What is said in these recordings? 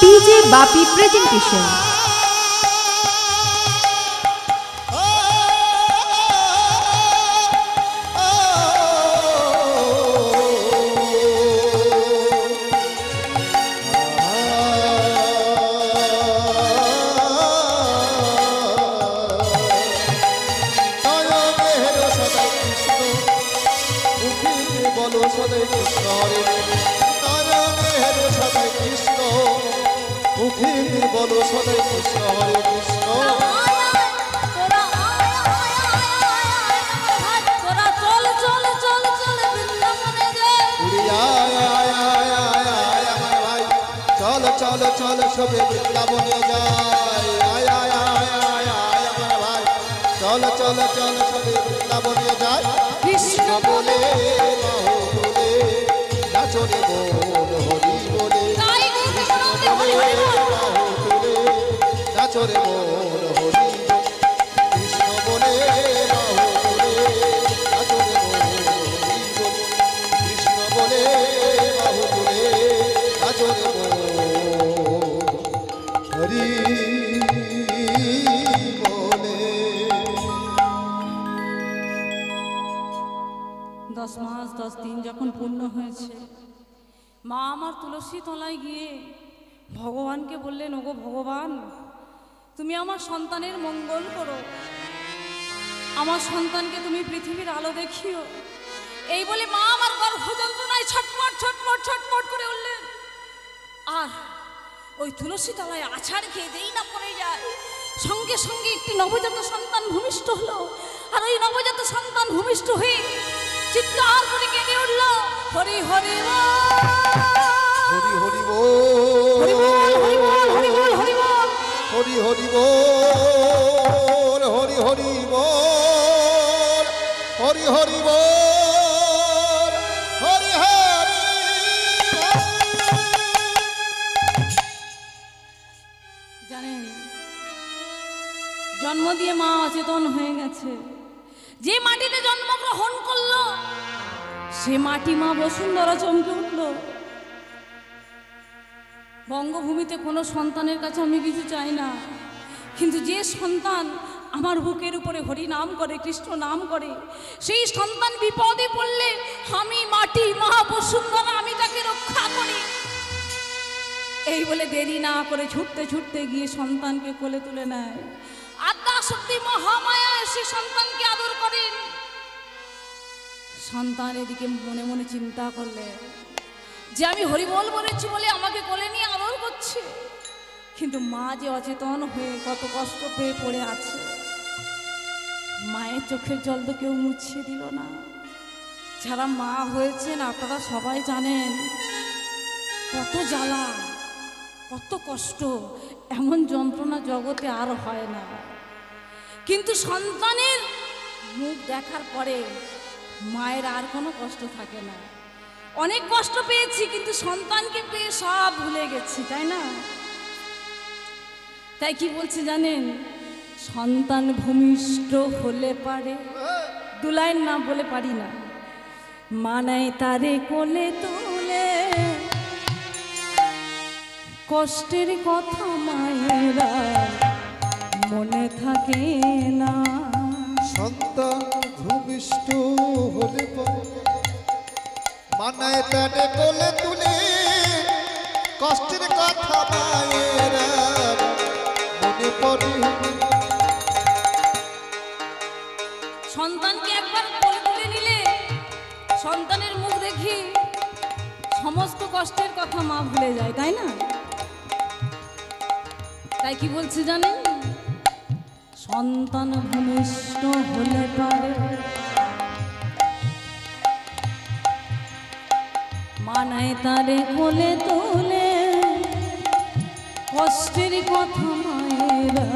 DJ Bapi presentation. বলো সদাই কৃষ্ণ হরে কৃষ্ণ চল চল চল সবে বৃন্দাবনে যাই আয় আয় আয় আয় আয় আমার ভাই চল চল চল সবে বৃন্দাবনে যাই কৃষ্ণ বলে বাহু বলে নাচরে বল হরি বলে নাচরে বল হরি কৃষ্ণ বলে বাহু বলে নাচরে বল হরি কৃষ্ণ বলে বাহু বলে নাচরে বল হরি বলে। 10 মাস 10 দিন যখন পূর্ণ হয়েছে, মা আমার তুলসী তলায় গিয়ে ভগবানকে বললেন, ওগো ভগবান, তুমি আমার সন্তানের মঙ্গল করো, আমার সন্তানকে তুমি পৃথিবীর আলো দেখিও। এই বলে মা আমার গর্ভ যন্ত্রণায় ছটফট ছটফট ছটফট করে উঠলেন। আর ওই তুলসী তলায় আছাড় খেয়ে যেই না পড়ে যায়, সঙ্গে সঙ্গে একটি নবজাত সন্তান ভূমিষ্ঠ হলো। আর ওই নবজাত সন্তান ভূমিষ্ঠ হয়ে চিৎকার করে কেঁদে উঠল, হরি হরি হরি হরি বল হরি বল হরি বল হরি বল হরি বল হরি হরি বল হরি হরি বল হরি হরি বল হরি হরি। জানেন, জন্ম দিয়ে মা অচেতন হয়ে গেছে। যে মাটিতে জন্মগ্রহণ করলো সে মাটি মা বসুন্ধরা চমকে উঠল। বঙ্গভূমিতে কোনো সন্তানের কাছে আমি কিছু চাই না, কিন্তু যে সন্তান আমার বুকের উপরে হরি নাম করে, কৃষ্ণ নাম করে, সেই সন্তান বিপদে পড়লে আমি মাটি মা বসুন্ধরা আমি তাকে রক্ষা করি। এই বলে দেরি না করে ছুটতে ছুটতে গিয়ে সন্তানকে কোলে তুলে নেয়। আদ্যা শক্তি মহামায়া এসে সন্তানকে আদর করেন। সন্তান এদিকে মনে মনে চিন্তা করলে যে আমি হরিবল বলেছি বলে আমাকে কোলে নিয়ে আদর করছে, কিন্তু মা যে অচেতন হয়ে কত কষ্ট পেয়ে পড়ে আছে, মায়ের চোখের জল তো কেউ মুছিয়ে দিল না। যারা মা হয়েছেন আপনারা সবাই জানেন কত জ্বালা, কত কষ্ট, এমন যন্ত্রণা জগতে আর হয় না। কিন্তু সন্তানের মুখ দেখার পরে মায়ের আর কোনো কষ্ট থাকে না। অনেক কষ্ট পেয়েছি, কিন্তু সন্তানকে পেয়ে সব ভুলে গেছি, তাই না? তাই কি বলছে জানেন, সন্তান ভূমিষ্ঠ হলে পারে, দু লাইন না বলে পারি না, মানায় তারে কোলে তোলে, কষ্টের কথা মায়েরা মনে থাকে না। সন্তান ভূমিষ্ঠ হলে মানায় তারে কোলে তুলে, কষ্টের কথা মায়েরা মনে পড়ে। সন্তানকে একবার কোলে তুলে নিলে সন্তানের মুখ দেখি সমস্ত কষ্টের কথা মা ভুলে যায়, তাই না? তাই কি বলছে জানেন, সন্তান ভূমিষ্ঠ হলে পারে, মানায় তারে কোলে তোলে, কষ্টের কথা মায়েরা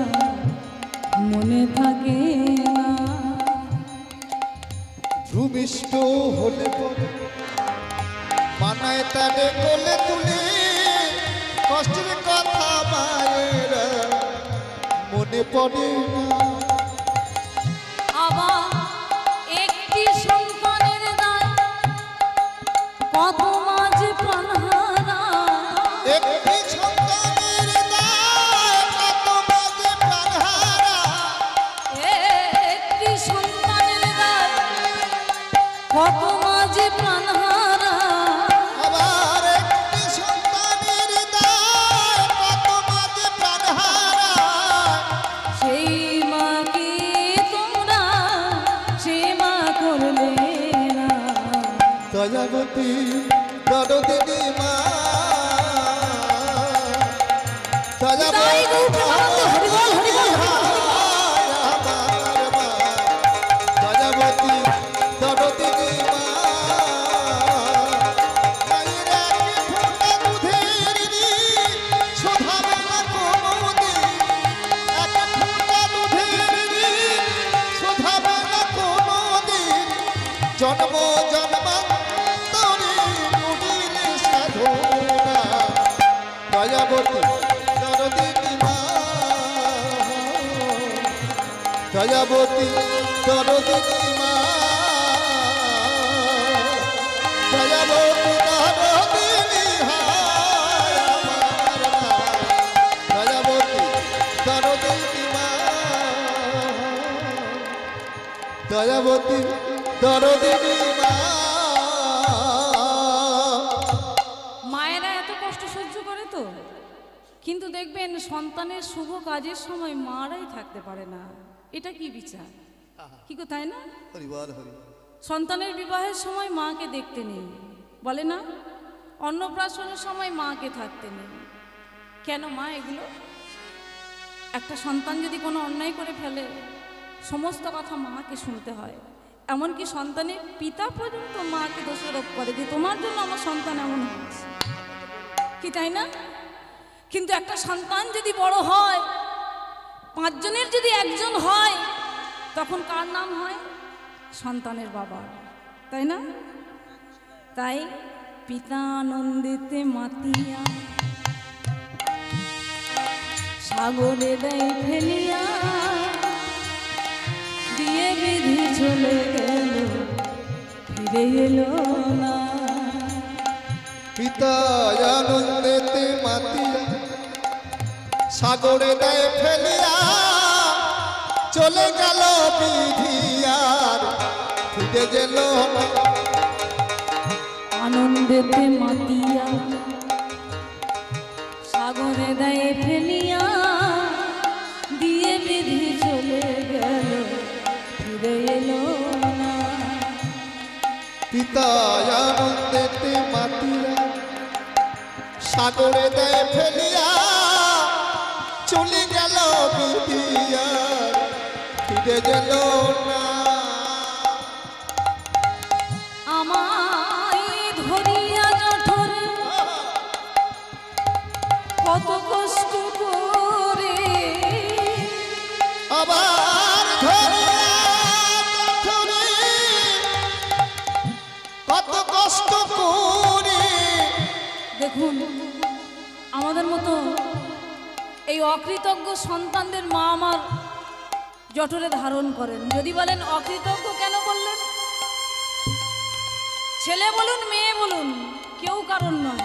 মনে থাকে না। ভূমিষ্ঠ হলে মানায় তারে কোলে তুলে, কষ্টের কথা মায়েরা মনে পড়ে না। আবার একটি সন্তানের দায় কত মাঝে প্রাণহারা, একটি সন্তানের দয়াবতী দরদিনী মা তাই গো প্রেমানন্দ হরি বল হরি বল আমার মা দয়াবতী দরদিনী মা মায়ের এক ফোঁটা দুধের ঋণ শোধাবে না কোনোদিন, এক ফোঁটা দুধের ঋণ শোধাবে না কোনোদিন, জন্ম জন্মান্তরে নুড়ির সাধনা দয়াবতী দরদিনী মা দয়াবতী দরদিনী মা দয়াবতী দরদিনী হায় আমার মা দয়াবতী দরদিনী মা দয়াবতী দরদিনী মা। মায়েরা এত কষ্ট সহ্য করে তো, কিন্তু দেখবেন সন্তানের শুভ কাজের সময় মারাই থাকতে পারে না। এটা কি বিচার, কি গো তাই না? হরিবল হরিবল। সন্তানের বিবাহের সময় মাকে দেখতে নেই, বলে না অন্নপ্রাশনের সময় মাকে থাকতে নেই। কেন মা এগুলো? একটা সন্তান যদি কোনো অন্যায় করে ফেলে সমস্ত কথা মাকে শুনতে হয়, এমনকি সন্তানের পিতা পর্যন্ত মাকে দোষারোপ করে যে তোমার জন্য আমার সন্তান এমন হয়েছে, কি তাই না? কিন্তু একটা সন্তান যদি বড় হয়, 5 জনের যদি একজন হয়, তখন কার নাম হয়? সন্তানের বাবা, তাই না? তাই পিতা আনন্দিতে মাতিয়া সাগরে দেয় ফেলিয়া, দিয়ে বিধি চলে গেল ফিরে এলো না। পিতা আনন্দেতে মাতিয়া সাগরে দেয় ফেলিয়া, চলে গেল বিধি আর ফিরে গেল না। আনন্দেতে মাতিয়া সাগরে দেয় ফেলিয়া, দিয়ে বিধি চলে গেল ফিরে এলো না। পিতা আনন্দেতে মাতিয়া সাগরে দেয় ফেলিয়া, চলে গেল বিধি আর ফিরে গেল না। আমায় ধরিয়া জঠরে কত কষ্ট করে, আবার ধরিয়া জঠরে কত কষ্ট করে। দেখুন আমাদের মতো এই অকৃতজ্ঞ সন্তানদের মা আমার জঠরে ধারণ করেন। যদি বলেন অকৃতজ্ঞ কেন বললেন? ছেলে বলুন মেয়ে বলুন, কেউ কারণ নয়।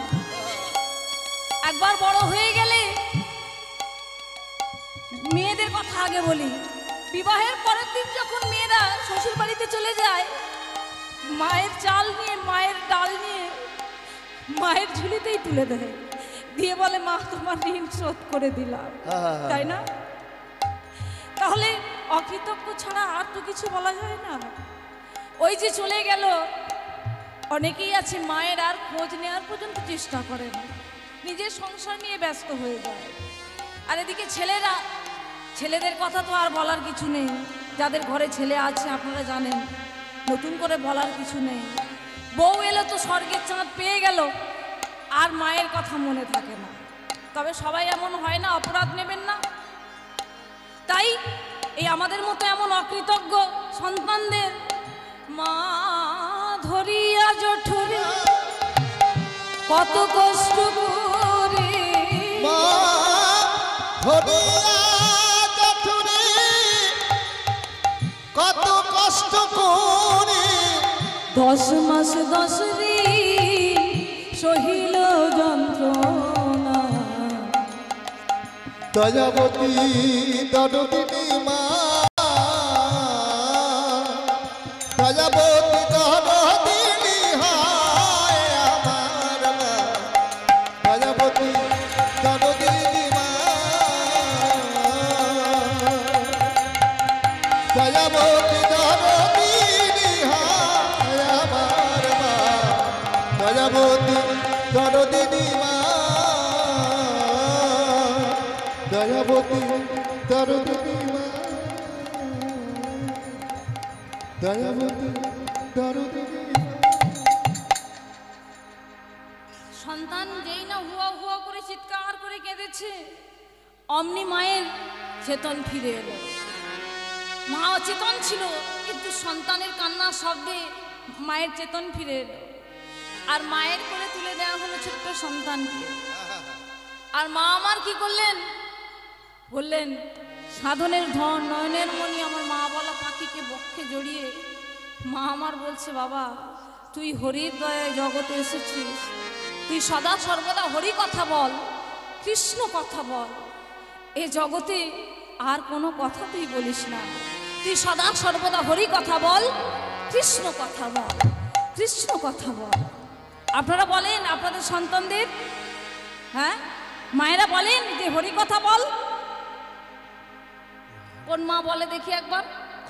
একবার বড় হয়ে গেলে, মেয়েদের কথা আগে বলি, বিবাহের পরের দিন যখন মেয়েরা শ্বশুর বাড়িতে চলে যায়, মায়ের চাল নিয়ে মায়ের ডাল নিয়ে মায়ের ঝুলিতেই তুলে দেয়, দিয়ে বলে মা তোমার ঋণ শোধ করে দিলাম, তাই না? তাহলে অকৃতজ্ঞ ছাড়া আর তো কিছু বলা যায় না। ওই যে চলে গেল, অনেকেই আছে মায়ের আর খোঁজ নেওয়ার পর্যন্ত চেষ্টা করে না, নিজের সংসার নিয়ে ব্যস্ত হয়ে যায়। আর এদিকে ছেলেরা, ছেলেদের কথা তো আর বলার কিছু নেই। যাদের ঘরে ছেলে আছে আপনারা জানেন, নতুন করে বলার কিছু নেই। বউ এলো তো স্বর্গের চাঁদ পেয়ে গেল, আর মায়ের কথা মনে থাকে না। তবে সবাই এমন হয় না, অপরাধ নেবেন না। তাই এই আমাদের মতো এমন অকৃতজ্ঞ সন্তানদের মা ধরিয়া জঠরে কত কষ্ট করে, মা ধরিয়া জঠরে কত কষ্ট করে। 10 মাস 10 দিন সহিল যন্ত্রণা। দয়াবতী দরদিনী মা দয়াবতী দরদিনী হায় আমার মা দয়াবতী দরদিনী মা দয়াবতী দরদিনী হায় আমার মা দরদিনী মা দয়াবতী দরদিনী মা দয়াবতী দরদিনী মা। সন্তান যেই না হুয়া হুয়া করে চিৎকার করে কেঁদেছে, অমনি মায়ের চেতন ফিরে এলো। মা অচেতন ছিল, কিন্তু সন্তানের কান্নার শব্দে মায়ের চেতন ফিরে এলো। আর মায়ের কোলে তুলে দেওয়া হলো ছোট্ট সন্তানকে। আর মা আমার কি করলেন, বললেন সাধনের ধন নয়নের মণি আমার মা বলা পাখিকে বক্ষে জড়িয়ে মা আমার বলছে, বাবা তুই হরির দয়ায় জগতে এসেছিস, তুই সদা সর্বদা হরি কথা বল, কৃষ্ণ কথা বল, এ জগতে আর কোনো কথা তুই বলিস না, তুই সদা সর্বদা হরি কথা বল, কৃষ্ণ কথা বল, কৃষ্ণ কথা বল। আপনারা বলেন আপনাদের সন্তানদের, হ্যাঁ মায়েরা বলেন যে হরি কথা বল? কোন মা বলে দেখি একবার?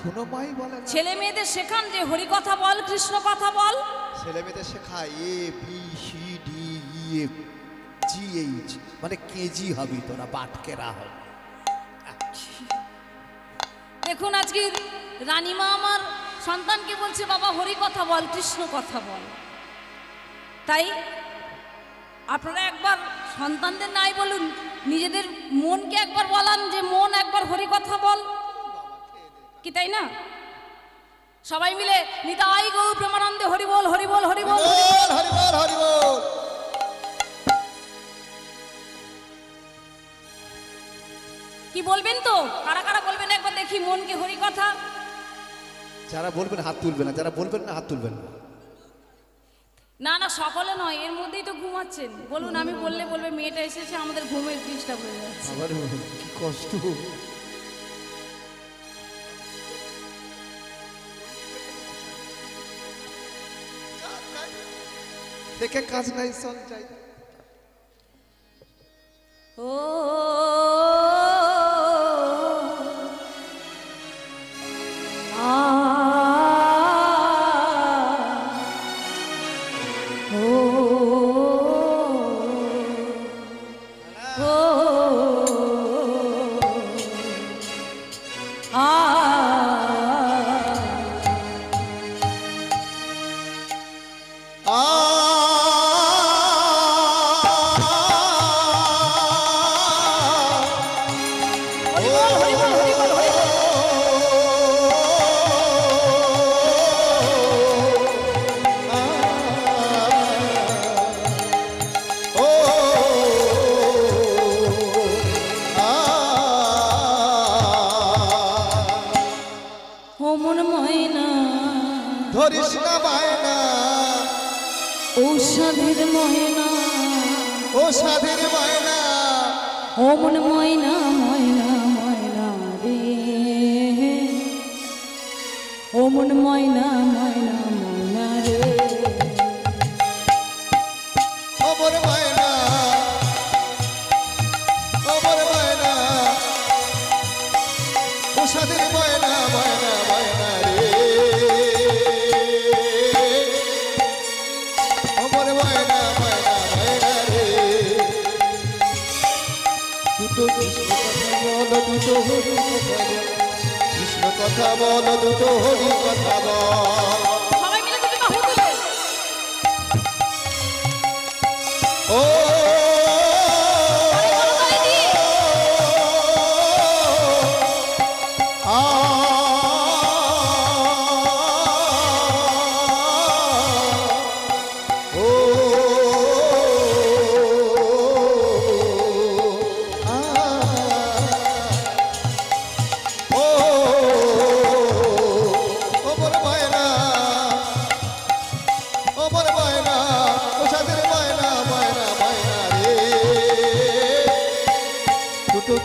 কোনো মাই বলে না। ছেলে মেয়েদের শেখান যে হরি কথা বল, কৃষ্ণ কথা বল। ছেলে মেয়েদের শেখায় A B C D E F G H, মানে কেজি হবি তোরা, বাটকেরা হবে। দেখুন আজকে রানীমা আমার সন্তানকে বলছে, বাবা হরি কথা বল, কৃষ্ণ কথা বল। তাই আপনারা একবার সন্তানদের নাই বলুন, নিজেদের মনকে একবার বলান যে মন একবার হরি কথা বল, কি তাই না? সবাই মিলে নিতাই গৌর প্রেমানন্দে হরি বল, হরি বল, হরি বল, হরি বল, হরি বল। কি বলবেন তো? কারা কারা বলবেন একবার দেখি মনকে হরি কথা? যারা বলবেন হাত তুলবেন না, যারা বলবেন না হাত তুলবেন না। না না, সকলে নয়, এর মধ্যেই তো ঘুমাচ্ছেন। বলুন, আমি বললে বলবে মেয়েটা এসেছে, আমাদের ঘুমের ডিস্টার্ব হয়ে যাচ্ছে। আবার কি কষ্ট। দেখে কাজ নাই, চল যাই। ও ধরিস না বায়না, ঔষধের ময়না, ও সাধের বায়না, ও মন ময়না, ময়না ময়না রে, ও মন ময়না, ময়না ময়না রে, অমর বায়না, অমর বায়না, ও সাধের বায়না, বায়না বায়না রে, অমর বায়না, বায়না বায়না রে। দুটো কৃষ্ণ কথা বল, দুটো হরি কথা বল, কৃষ্ণ কথা বল, দুটো হরি কথা বল। সবাই মিলে দুটো বাহু তুলে ও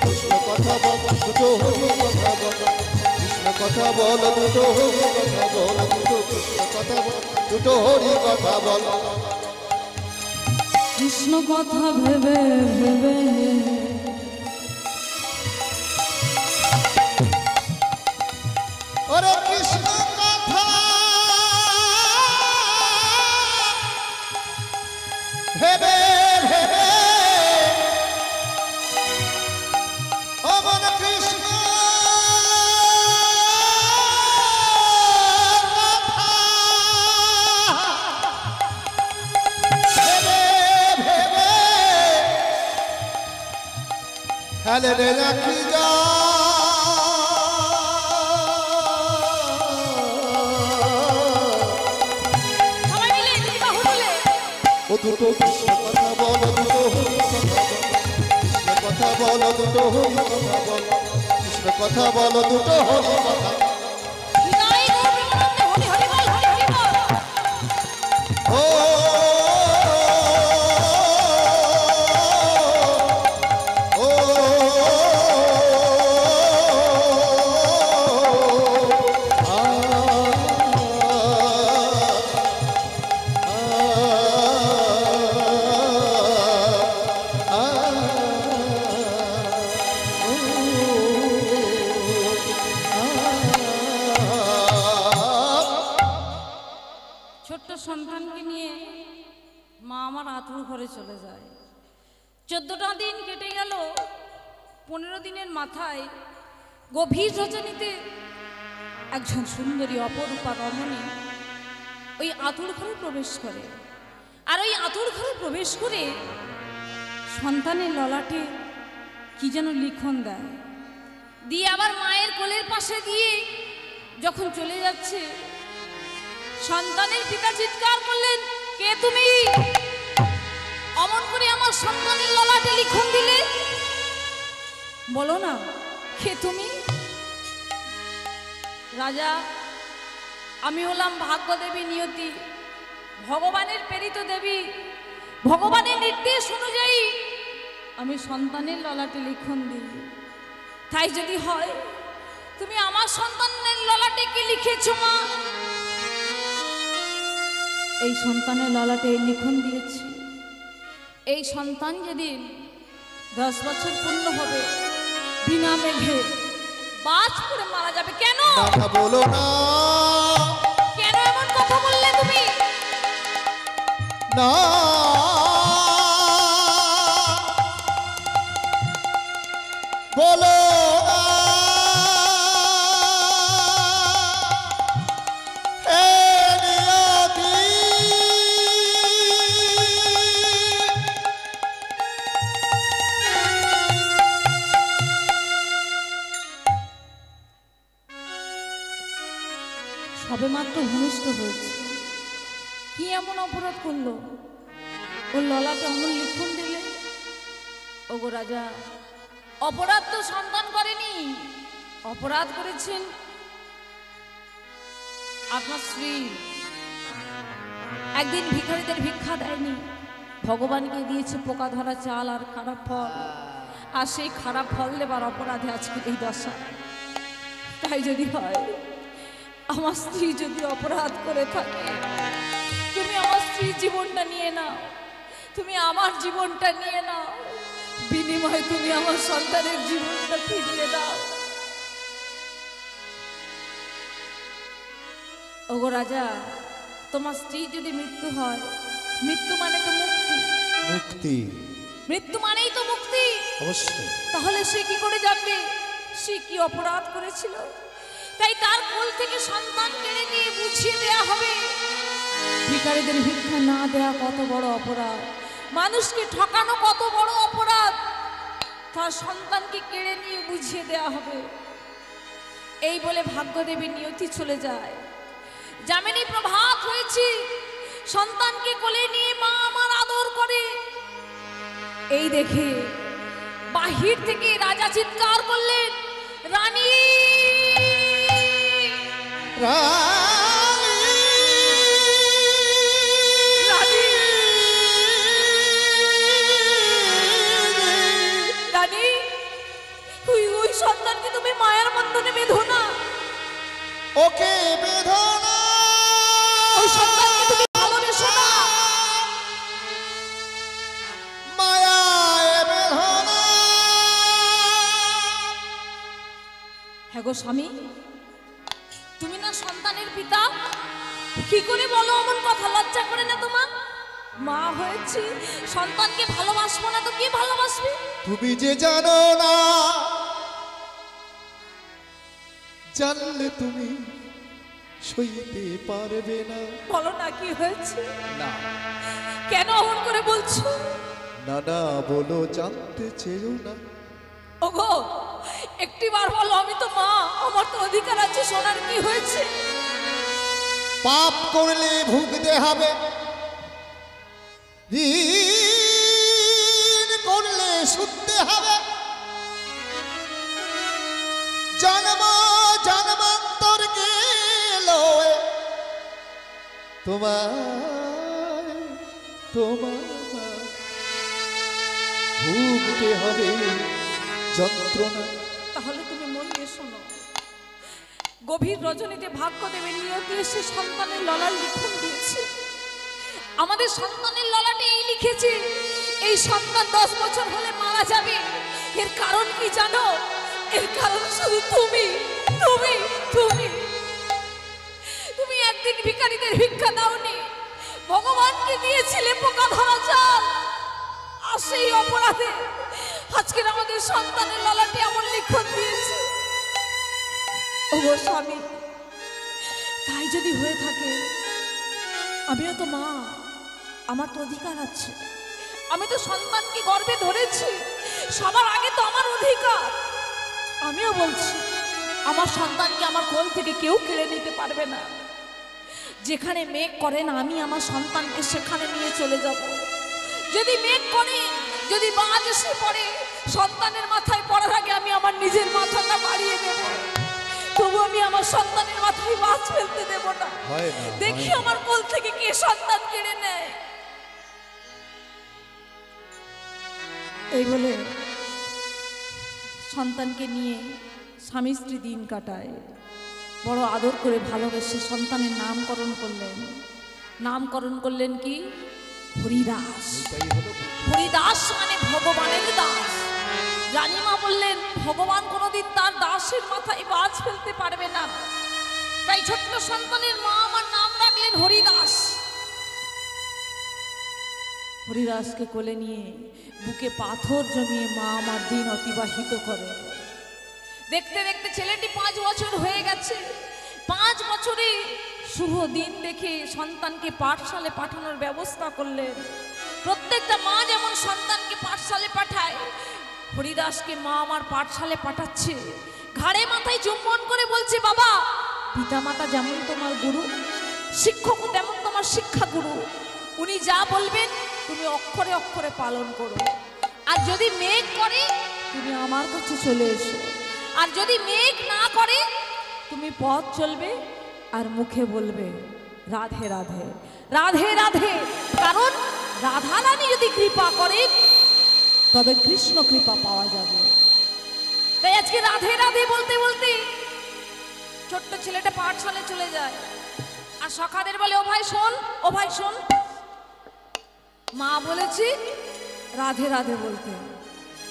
কৃষ্ণ কথা বল, দুটো হরি কথা বল, কৃষ্ণ কথা বল, দুটো হরি কথা বল, দুটো কৃষ্ণ কথা বল, দুটো হরি কথা বল। কৃষ্ণ কথা ভেবে ভেবে ওরে কৃষ্ণ কথা ভেবে ফেলে রে রাখি যা সবাই মিলে দুই বাহু তুলে ও দুটো কৃষ্ণ কথা বলো দুটো হরি কথা বলো দুটো হরি কথা বলো কৃষ্ণ কথা বলো দুটো হরি কথা বিদায় গো প্রেমানন্দে হরি হরি বল হরি হরি বল ও ও ছোট্ট সন্তানকে নিয়ে মা আমার আতুর ঘরে চলে যায়। 14টা দিন কেটে গেল। 15 দিনের মাথায় গভীর রজনীতে একজন সুন্দরী অপরূপা রমণী ওই আতুর ঘরে প্রবেশ করে। আর ওই আতুর ঘরে প্রবেশ করে সন্তানের ললাটে কি যেন লিখন দেয়, দিয়ে আবার মায়ের কোলের পাশে দিয়ে যখন চলে যাচ্ছে, সন্তানের পিতা চিৎকার করলেন, কে তুমি? অমন করে আমার সন্তানের ললাটে লিখন দিলে, বলো না কে তুমি? রাজা, আমি হলাম ভাগ্যদেবী নিয়তি, ভগবানের প্রেরিত দেবী। ভগবানের নির্দেশ অনুযায়ী আমি সন্তানের ললাটে লিখন দিই। তাই যদি হয় তুমি আমার সন্তানের ললাটে কি লিখেছো মা? এই সন্তানের ললাটে লিখন দিয়েছি, এই সন্তান যেদিন 10 বছর পূর্ণ হবে বিনা মেঘে বাজ পড়ে মারা যাবে। কেন কথা বলো না কেন এমন কথা বললে তুমি? না বলো না হে নিয়তি সবে মাত্র ভূমিষ্ঠ হয়েছে, কি এমন অপরাধ করলো ওর ললাটে অমন লিখন দিলে? ওগো রাজা, অপরাধ তো সন্তান করেনি, অপরাধ করেছেন আপনার স্ত্রী। একদিন ভিখারিদের ভিক্ষা দেয়নি, ভগবানকে দিয়েছে পোকা ধরা চাল আর খারাপ ফল, আর সেই খারাপ ফল দেবার অপরাধে আজকে এই দশা। তাই যদি হয়, আমার স্ত্রী যদি অপরাধ করে থাকে, তুমি আমার স্ত্রীর জীবনটা নিয়ে নাও, তুমি আমার জীবনটা নিয়ে নাও, বিনিময়ে তুমি আমার সন্তানের জীবনটা ফিরিয়ে দাও। ওগো রাজা, তোমার স্ত্রী যদি মৃত্যু হয়, মৃত্যু মানে তো মুক্তি, মুক্তি মৃত্যু মানেই তো মুক্তি। অবশ্যই তাহলে সে কি করে জানবে সে কি অপরাধ করেছিল? তাই তার কোল থেকে সন্তান কেড়ে নিয়ে বুঝিয়ে দেয়া হবে ভিখারিদের ভিক্ষা না দেয়া কত বড় অপরাধ, মানুষকে ঠকানো কত বড় অপরাধ, তার সন্তানকে কেড়ে নিয়ে বুঝিয়ে দেয়া হবে। এই বলে ভাগ্যদেবী নিয়তি চলে যায়। যামিনী প্রভাত হয়েছে, সন্তানকে কোলে নিয়ে মা আমার আদর করে। এই দেখে বাহির থেকে রাজা চিৎকার করলেন, রানী রানী রানী, ওই সন্তানকে তুমি মায়ের বন্ধনে বেঁধো না, ওকে বেঁধো না, ওই সন্তানকে তুমি ভালোবেসো না, মায়ায় বেঁধো না। হ্যাঁ গো স্বামী, তুমি না সন্তানের পিতা, কি করে বলো অমন কথা? লজ্জা করে না তোমার? মা হয়েছি, সন্তানকে ভালোবাসবো না তো কি ভালোবাসবে? তুমি যে জানো না, জানলে তুমি সইতে পারবে না। বলো না কি হয়েছে? না কেন অমন করে বলছো? না না বলো, জানতে চেয়েও না। ওগো একটিবার বলো, আমি তো মা, আমার তো অধিকার আছে শোনার। কি হয়েছে? পাপ করলে ভুগতে হবে, ঋণ করলে শুদ্ধে হবে, জন্ম জন্মান্তর গেল তোমার তোমার ভুগতে হবে যন্ত্রণা। তাহলে তুমি মন দিয়ে শোনো। গভীর রজনীতে ভাগ্য দেবে নিয়তি এসে সন্তানের ললার লিখন দিয়েছে। আমাদের সন্তানের ললাটে এই লিখেছে, এই সন্তান 10 বছর হলে মারা যাবে। এর কারণ কি জানো? এর কারণ শুধু তুমি তুমি তুমি তুমি একদিন ভিখারিদের ভিক্ষা দাওনি, ভগবানকে দিয়েছিলে পোকা ধরা চাল। আর সেই অপরাধে আজকের আমাদের সন্তানের ললাটে এমন লিখন দিয়েছে। ওগো স্বামী, তাই যদি হয়ে থাকে, আমিও তো মা, আমার তো অধিকার আছে। আমি তো সন্তানকে গর্ভে ধরেছি, সবার আগে তো আমার অধিকার। আমিও বলছি, আমার সন্তানকে আমার কোল থেকে কেউ কেড়ে নিতে পারবে না। যেখানে মেঘ করে না, আমি আমার সন্তানকে সেখানে নিয়ে চলে যাব। যদি মেঘ করে, যদি বাজ এসে পড়ে, সন্তানের মাথায় পড়ার আগে আমি আমার নিজের মাথাটা বাড়িয়ে দেব। তবু আমি আমার সন্তানের মাথায় বাজ ফেলতে দেব না। দেখি আমার কোল থেকে কে সন্তান কেড়ে নেয়। এই বলে সন্তানকে নিয়ে স্বামী স্ত্রী দিন কাটায়। বড় আদর করে ভালোবেসে সন্তানের নামকরণ করলেন। নামকরণ করলেন কি? হরিদাস। হরিদাস মানে ভগবানের দাস। রানীমা বললেন, ভগবান কোনোদিন তার দাসের মাথায় বাজ ফেলতে পারবে না। তাই ছোট্ট সন্তানের মা আমার নাম রাখলেন হরিদাস। হরিদাসকে কোলে নিয়ে বুকে পাথর জমিয়ে মা আমার দিন অতিবাহিত করে। দেখতে দেখতে ছেলেটি 5 বছর হয়ে গেছে। 5 বছরে শুভ দিন দেখে সন্তানকে পাঠশালে পাঠানোর ব্যবস্থা করলেন। প্রত্যেকটা মা যেমন সন্তানকে পাঠশালে পাঠায়, হরিদাসকে মা আমার পাঠশালে পাঠাচ্ছে। ঘাড়ে মাথায় চুম্বন করে বলছে, বাবা, পিতামাতা যেমন তোমার গুরু, শিক্ষকও তেমন তোমার শিক্ষা গুরু। উনি যা বলবেন তুমি অক্ষরে অক্ষরে পালন করো। আর যদি মেঘ করে, তুমি আমার কাছে চলে এসো। আর যদি মেঘ না করে, তুমি পথ চলবে আর মুখে বলবে রাধে রাধে রাধে রাধে। কারণ রাধা রানী যদি কৃপা করে, তবে কৃষ্ণ কৃপা পাওয়া যাবে। তাই আজকে রাধে রাধে বলতে বলতে ছোট্ট ছেলেটা পাঠশালে চলে যায়। আর সখাদের বলে, ও ভাই শোন, ও ভাই শোন, মা বলেছি রাধে রাধে বলতে।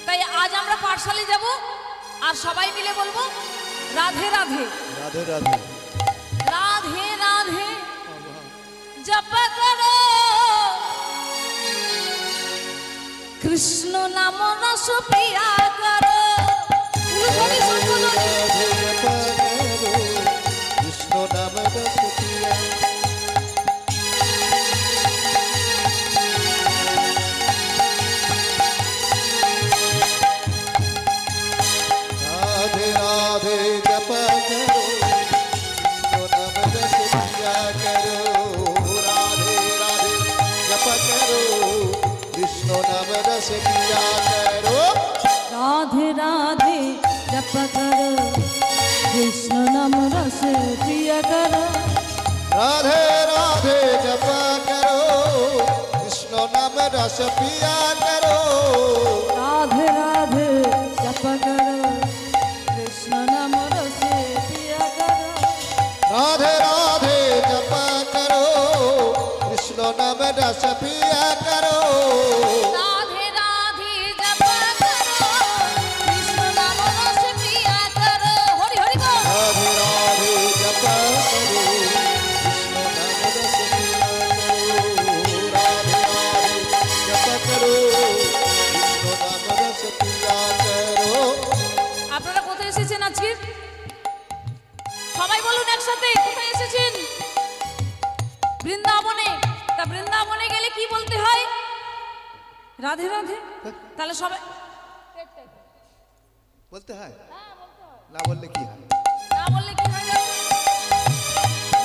তাই আজ আমরা পাঠশালে যাব আর সবাই মিলে বলবো রাধে রাধে রাধে রাধে রাধে রাধে জপ করো কৃষ্ণ নাম রস পিয়া করো। কৃষ্ণ নাম রস পিয়া। রাধে রাধে জপ করো, কৃষ্ণ নাম রস পিয়া করো। রাধে রাধে জপ করো, কৃষ্ণ নাম রস পিয়া করো। राधे राधे जप करो कृष्ण नाम रस प्रिय करो। राधे राधे जप करो, कृष्ण नाम रस पिया करो। राधे राधे जप करो कृष्ण नाम रस प्रिय करो। राधे राधे जप करो, कृष्ण नाम रस पिया करो। राधे राधे जप करो कृष्ण नाम रस प्रिय करो। हरि हरि बोल। राधे राधे जप करो, कृष्ण नाम रस पिया करो। राधे राधे जप करो, कृष्ण नाम रस पिया करो। আপনারা কোথায় এসেছেন আজকে? সবাই বলুন একসাথে, কোথায় এসেছেন? বৃন্দাবনে। তা বৃন্দাবনে গেলে কি বলতে হয়? রাধে রাধে। তাহলে সবাই বলতে হয় না, বললে কি হয়? না বললে কি হয় জানো?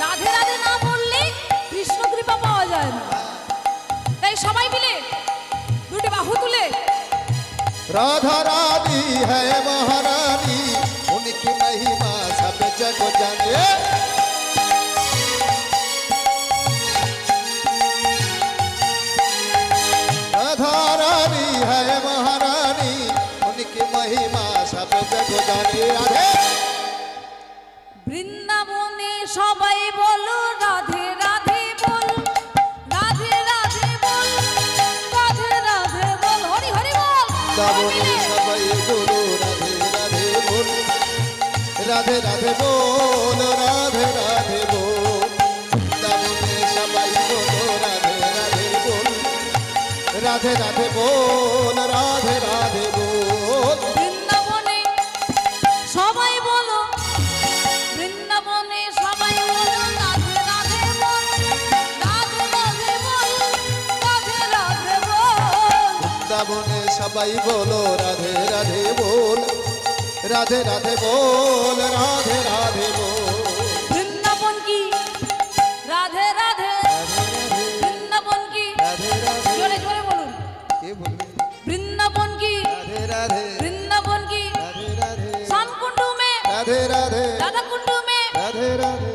রাধে রাধে না বললে কৃষ্ণ কৃপা পাওয়া যায় না। তাই সবাই মিলে দুটি বাহু তুলে राधा रानी है महारानी, उनकी महिमा सब जग जाने। राधा रानी है महारानी, उनकी महिमा सब जग जाने। राधे বৃন্দাবনে সবাই বলো রাধে রাধে বল, রাধে রাধে বল, রাধে রাধে বল, হরি হরি বল। वृंदावने सबाई बोलो राधे राधे बोल, राधे राधे बोल, राधे राधे बोल। वृंदावने सबाई बोलो राधे राधे बोल, राधे राधे बोल, राधे राधे बोल। বৃন্দাবনে সবাই বলো, বৃন্দাবনে সবাই বলো রাধে রাধে বল, রাধে রাধে বল, রাধে রাধে বল। वृंदावने सबाई बोलो राधे राधे बोल, राधे राधे बोल, राधे राधे बोल। বৃন্দাবন কি রাধে রাধে, বৃন্দাবন কি राधे राधे জোরে জোরে বলুন, के बोले বৃন্দাবন কি राधे राधे বৃন্দাবন কি राधे राधे শ্যামকুণ্ডু মে राधे राधे রাধাকুণ্ডু মে। राधे राधे।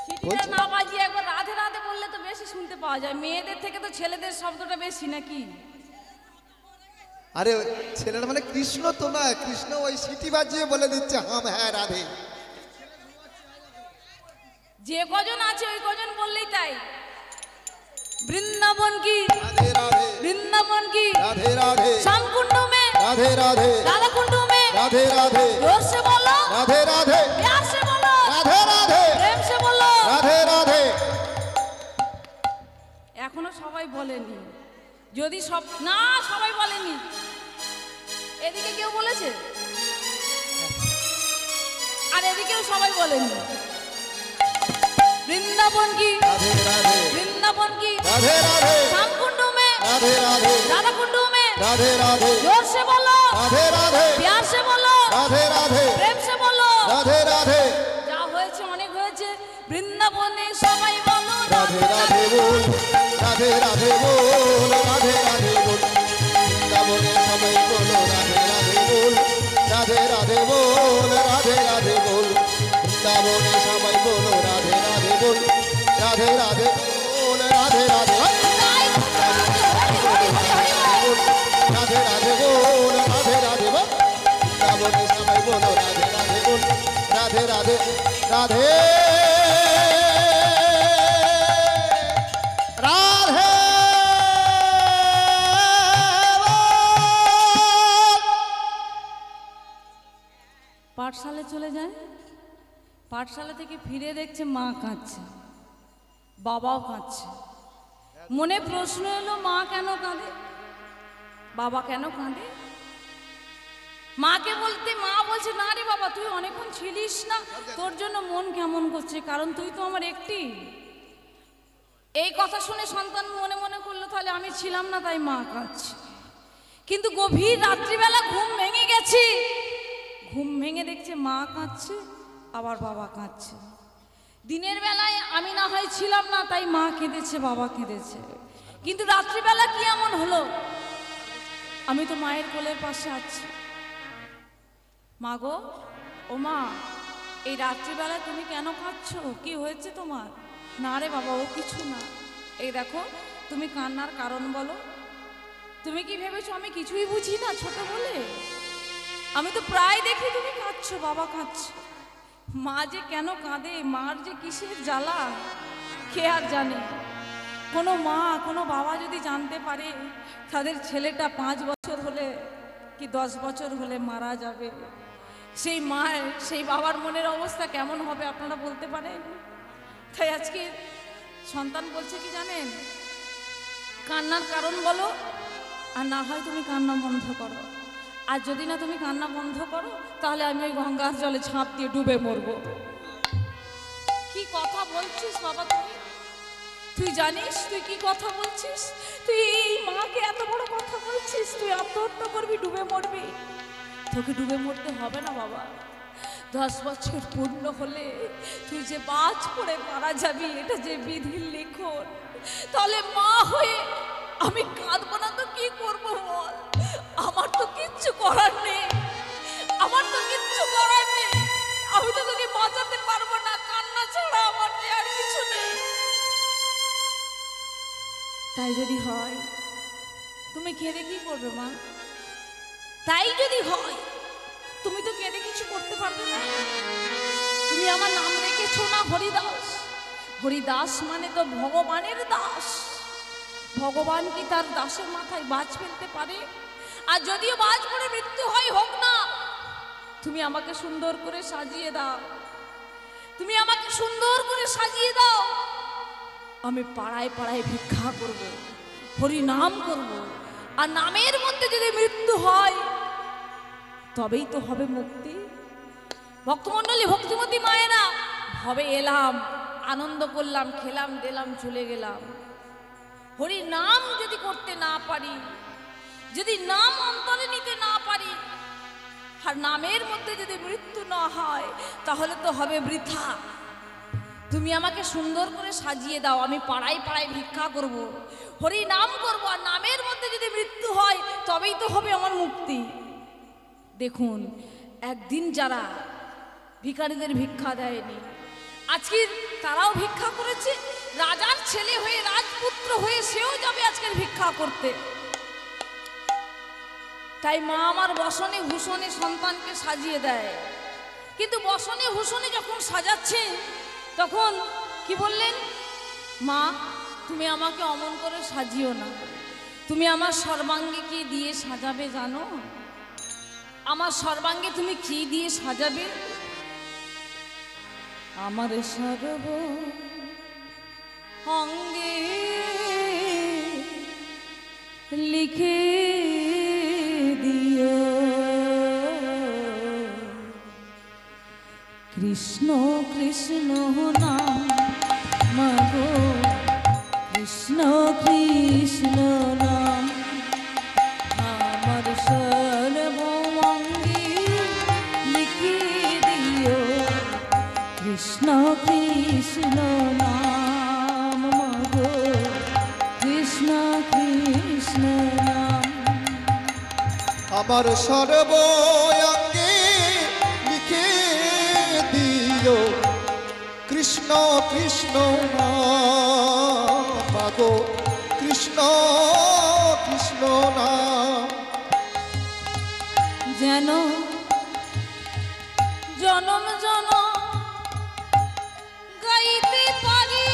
সিটিটা না বাজিয়ে একবার রাধে রাধে বললে তো বেশি শুনতে পাওয়া যায়। মেয়েদের থেকে তো ছেলেদের শব্দটা বেশি নাকি? আরে ছেলেটা মানে কৃষ্ণ তো না, কৃষ্ণ ওই সিটি বাজিয়ে বলে দিচ্ছে হাম হ্যাঁ রাধে। যে কজন আছে ওই কজন বললেই তাই। বৃন্দাবন কি राधे राधे বৃন্দাবন কি राधे राधे শ্যামকুণ্ড মে राधे राधे রাধাকুণ্ড মে। राधे राधे जोर से बोलो, राधे राधे प्यार से बोलो, राधे राधे प्रेम से बोलो। राधे राधे। এখনো সবাই বলেনি। যদি সব না সবাই বলেনি, এদিকে কেউ বলেছে আর এদিকেও সবাই বলেনি। বৃন্দাবন কি राधे राधे বৃন্দাবन की राधे राधे श्यामकुंड में राधे राधे राधाकुंड में। राधे राधे जोर से बोलो, राधे राधे प्यार से बोलो, राधे राधे प्रेम से बोलो। राधे राधे যা হয়েছে অনেক হয়েছে। বৃন্দাবনে সবাই বলো राधे राधे बोल, राधे राधे बोल, राधे राधे बोल। वृंदावने सबाई बोलो राधे राधे बोल, राधे राधे बोल, राधे राधे बोल। वृंदावने सबाई बोलो राधे राधे बोल, राधे राधे बोल, राधे राधे बोल। राधे राधे बोल, राधे राधे बोल। वृंदावने सबाई बोलो राधे राधे बोल, राधे राधे राधे राधे। পাঠশালায় চলে যায়। পাঠশালা থেকে ফিরে দেখছে মা কাঁদছে, বাবাও কাঁদছে। মনে প্রশ্ন এলো মা কেন কাঁদে, বাবা কেন কাঁদে? মাকে বলতে মা বলছে না রে বাবা, তুই অনেকক্ষণ ছিলিস না, তোর জন্য মন কেমন করছে, কারণ তুই তো আমার একটি। এই কথা শুনে সন্তান মনে মনে করলো তাহলে আমি ছিলাম না, তাই মা কাঁদছে। কিন্তু গভীর রাত্রিবেলা ঘুম ভেঙে গেছি, ঘুম ভেঙে দেখছে মা কাঁদছে আবার বাবা কাঁদছে। দিনের বেলায় আমি না হয় ছিলাম না, তাই মা কেঁদেছে বাবা কেঁদেছে। কিন্তু রাত্রিবেলা কি এমন হলো, আমি তো মায়ের কোলের পাশে আছি। মা গো, ও মা, এই রাত্রিবেলা তুমি কেন কাঁদছো, কি হয়েছে তোমার? না রে বাবা, ও কিছু না। এই দেখো, তুমি কান্নার কারণ বলো। তুমি কি ভেবেছো আমি কিছুই বুঝি না ছোট বলে? আমি তো প্রায় দেখি তুমি কাঁদছো, বাবা কাঁদছে। মা যে কেন কাঁদে, মার যে কিসের জ্বালা, কে আর জানে। কোনো মা কোনো বাবা যদি জানতে পারে তাদের ছেলেটা 5 বছর হলে কি 10 বছর হলে মারা যাবে, সেই মায়ের সেই বাবার মনের অবস্থা কেমন হবে আপনারা বলতে পারেন? তাই আজকে সন্তান বলছে কি জানেন, কান্নার কারণ বলো, আর না হয় তুমি কান্না বন্ধ করো। আর যদি না তুমি কান্না বন্ধ করো, তাহলে আমি ওই গঙ্গার জলে ঝাঁপ দিয়ে ডুবে মরবো। কি কথা বলছিস বাবা তুই? তুই জানিস তুই কি কথা বলছিস? তুই এই মাকে এত বড় কথা বলছিস, তুই আত্মহত্যা করবি, ডুবে মরবি? তোকে ডুবে মরতে হবে না বাবা। 10 বছর পূর্ণ হলে তুই যে বাজ পড়ে মারা যাবি, এটা যে বিধির লিখন। তাহলে মা হয়ে আমি কাঁদবো না তো কি করবো বল? আমার তো কিচ্ছু করার নেই, আমার তো কিচ্ছু করার নেই। আমি তো তোকে বাঁচাতে পারবো না, কান্না ছাড়া আমার যে আর কিছু নেই। তাই যদি হয় তুমি কেঁদে কি করবে মা? তাই যদি হয় তুমি তো কেঁদে কিছু করতে পারবে না। তুমি আমার নাম রেখেছো না হরিদাস। হরিদাস মানে তো ভগবানের দাস। ভগবান কি তার দাসের মাথায় বাজ ফেলতে পারে? আর যদিও বাজ পড়ে মৃত্যু হয়, হোক না, তুমি আমাকে সুন্দর করে সাজিয়ে দাও, তুমি আমাকে সুন্দর করে সাজিয়ে দাও। আমি পাড়ায় পাড়ায় ভিক্ষা করব, হরি নাম করব। আর নামের মধ্যে যদি মৃত্যু হয় তবেই তো হবে মুক্তি। ভক্তমণ্ডলী, ভক্তিমতী মায়েরা, হবে এলাম, আনন্দ করলাম, খেলাম দিলাম, চলে গেলাম। হরি নাম যদি করতে না পারি, যদি নাম অন্তরে নিতে না পারি, আর নামের মধ্যে যদি মৃত্যু না হয় তাহলে তো হবে বৃথা। তুমি আমাকে সুন্দর করে সাজিয়ে দাও, আমি পাড়ায় পাড়ায় ভিক্ষা করব, হরি নাম করব। আর নামের মধ্যে যদি মৃত্যু হয় তবেই তো হবে আমার মুক্তি। দেখুন, একদিন যারা ভিখারিদের ভিক্ষা দেয়নি, আজকে তারাও ভিক্ষা করেছে। রাজার ছেলে হয়ে, রাজপুত্র হয়ে সেও যাবে আজকের ভিক্ষা করতে। তাই মা আমার বসনে ভূষণে সন্তানকে সাজিয়ে দেয়। কিন্তু বসনে ভূষণে যখন সাজাচ্ছে তখন কি বললেন? মা, তুমি আমাকে অমন করে সাজিও না। তুমি আমার সর্বাঙ্গে কি দিয়ে সাজাবে জানো? আমার সর্বাঙ্গে তুমি কি দিয়ে সাজাবে? আমার সর্ব অঙ্গে লিখে দিও কৃষ্ণ কৃষ্ণ নাম মাগো, কৃষ্ণ কৃষ্ণ নাম। আমার সর্ব অঙ্গে লিখে দিও কৃষ্ণ কৃষ্ণ নাম মাগো, কৃষ্ণ কৃষ্ণ নাম। আমার সর্বঙ্গে লিখে দিও কৃষ্ণ কৃষ্ণ নাম মাগো, কৃষ্ণ কৃষ্ণ নাম। যেন জনম জনম গাইতে পারি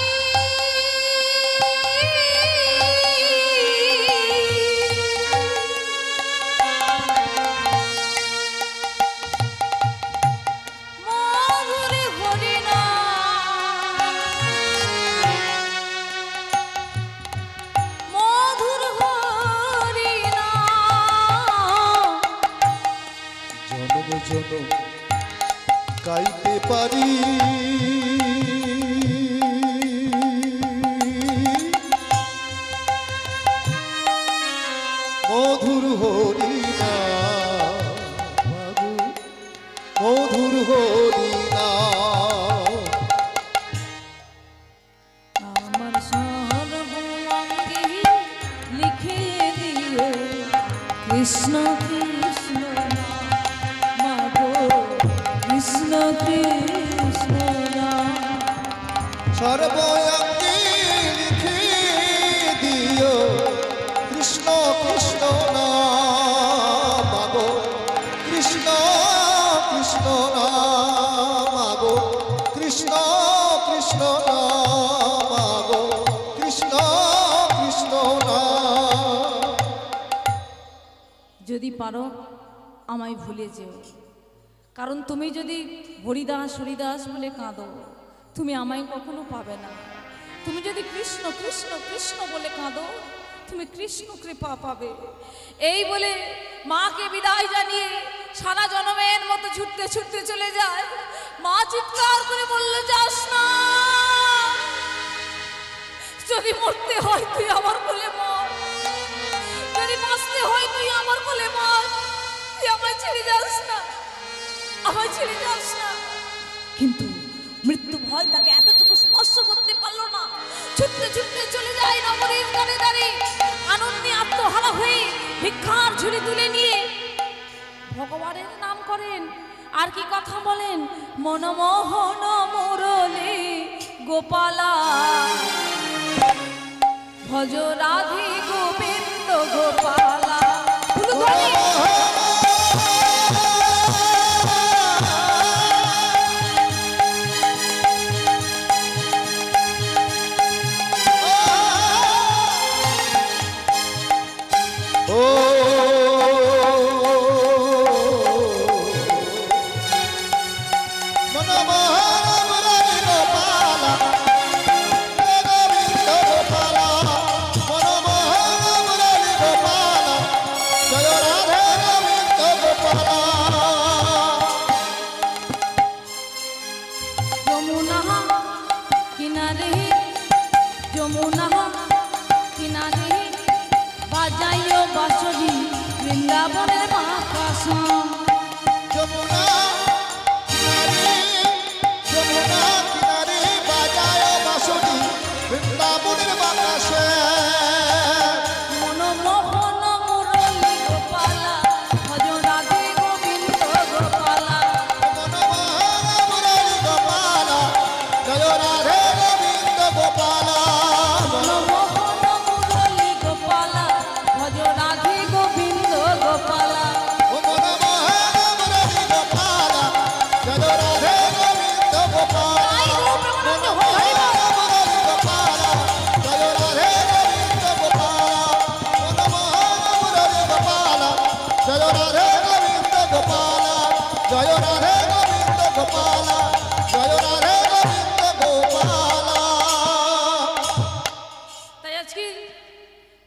মধুর হরিনাম, মধুর হরিনাম। জনম জনম গাইতে পারি মধুর হরিনাম মাগো, মধুর হরিনাম। আমার সর্বাঙ্গে লিখে দিও কৃষ্ণ কৃষ্ণ নাম মাগো, কৃষ্ণ কৃষ্ণ নাম। সর্বঙ্গে লিখে দিও কৃষ্ণ কৃষ্ণ নাম মাগো, কৃষ্ণ কৃষ্ণ নাম মাগো, কৃষ্ণ কৃষ্ণ নাম মাগো, কৃষ্ণ কৃষ্ণ নাম। যদি পারো আমায় ভুলে যেও, কারণ তুমি যদি হরিদাস হরিদাস বলে কাঁদো তুমি আমায় কখনো পাবে না। তুমি যদি কৃষ্ণ কৃষ্ণ কৃষ্ণ বলে কাঁদো তুমি কৃষ্ণ কৃপা পাবে। এই বলে মাকে বিদায় জানিয়ে সারা জনমের মতো ছুটতে ছুটতে চলে যায়। মা চিৎকার করে বলল, যাস না, যদি মরতে হয় তুই আমার কোলে মর, যদি বাঁচতে হয় তুই আমার কোলে মর, তুই আমায় ছেড়ে যাস না, আমায় ছেড়ে যাস না। কিন্তু মৃত্যু ভয় তাকে এতটুকু স্পর্শ করতে পারলো না। ছুটতে ছুটতে চলে যায় নগরীর দ্বারে দ্বারে, আনন্দে আত্মহারা হয়ে ভিক্ষার ঝুলি তুলে নিয়ে ভগবানের নাম করেন। আর কি কথা বলেন? মনমোহন মুরলী গোপালা, ভজ রাধে গোবিন্দ গোপালা।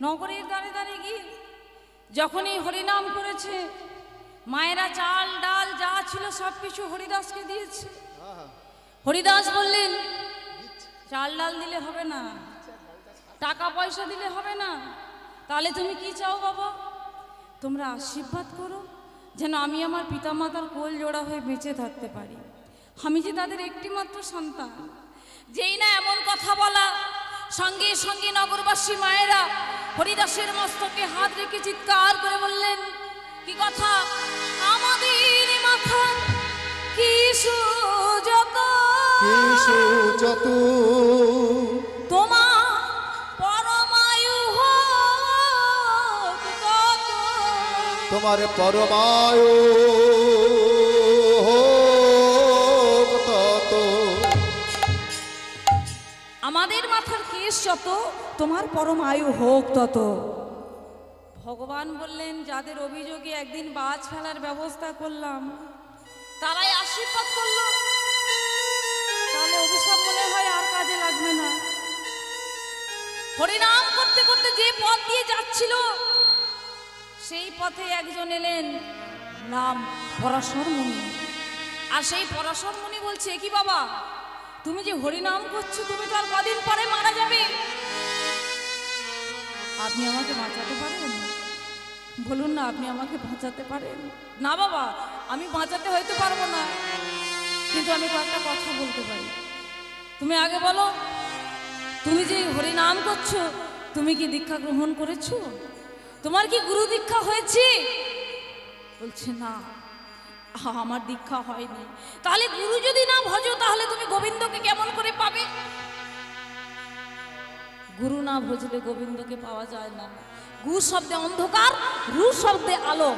নগরীর দ্বারে দ্বারে গিয়ে যখনই হরিনাম করেছে, মায়েরা চাল ডাল যা ছিল সব কিছু হরিদাসকে দিয়েছে। হরিদাস বললেন, চাল ডাল দিলে হবে না, টাকা পয়সা দিলে হবে না, তাহলে তুমি কি চাও বাবা? তোমরা আশীর্বাদ করো যেন আমি আমার পিতামাতার কোল জোড়া হয়ে বেঁচে থাকতে পারি। আমি যে তাদের একটি মাত্র সন্তান। যেই না এমন কথা বলা, সঙ্গে সঙ্গে নগরবাসী মায়েরা হরিদাসের মস্তকে হাত রেখে চিৎকার করে বললেন, কি কথা? আমাদের মাথার কি সুযত, তোমার পরমায়ু হোক তত, তোমার পরমায়ু হোক তত। আমাদের মাথার কেশ যত, তোমার পরমায়ু হোক তত। ভগবান বললেন, যাদের অভিযোগে একদিন বাজ ফেলার ব্যবস্থা করলাম তারাই আশীর্বাদ করলো, তাহলে অভিশাপ মনে হয় আর কাজে লাগবে না। হরিনাম করতে করতে যে পথ দিয়ে যাচ্ছিল সেই পথে একজন এলেন, নাম পরাশর মুনি। আর সেই পরাশর মুনি বলছে, কি বাবা তুমি যে হরিনাম করছো, তুমি তো আর কদিন পরে মারা যাবে, আপনি আমাকে বাঁচাতে পারেন? বলুন না, আপনি আমাকে বাঁচাতে পারেন? না বাবা, আমি বাঁচাতে হয়তো পারবো না, কিন্তু আমি কয়েকটা কথা বলতে পারি। তুমি আগে বলো, তুমি যে হরিনাম করছো, তুমি কি দীক্ষা গ্রহণ করেছো? তোমার কি গুরু দীক্ষা হয়েছে? বলছে না, আমার দীক্ষা হয়নি। তাহলে গুরু যদি না ভজো, তাহলে তুমি গোবিন্দকে কেমন করে পাবে? গুরু না ভজলে গোবিন্দকে পাওয়া যায় না। গু শব্দে অন্ধকার, রু শব্দে আলো।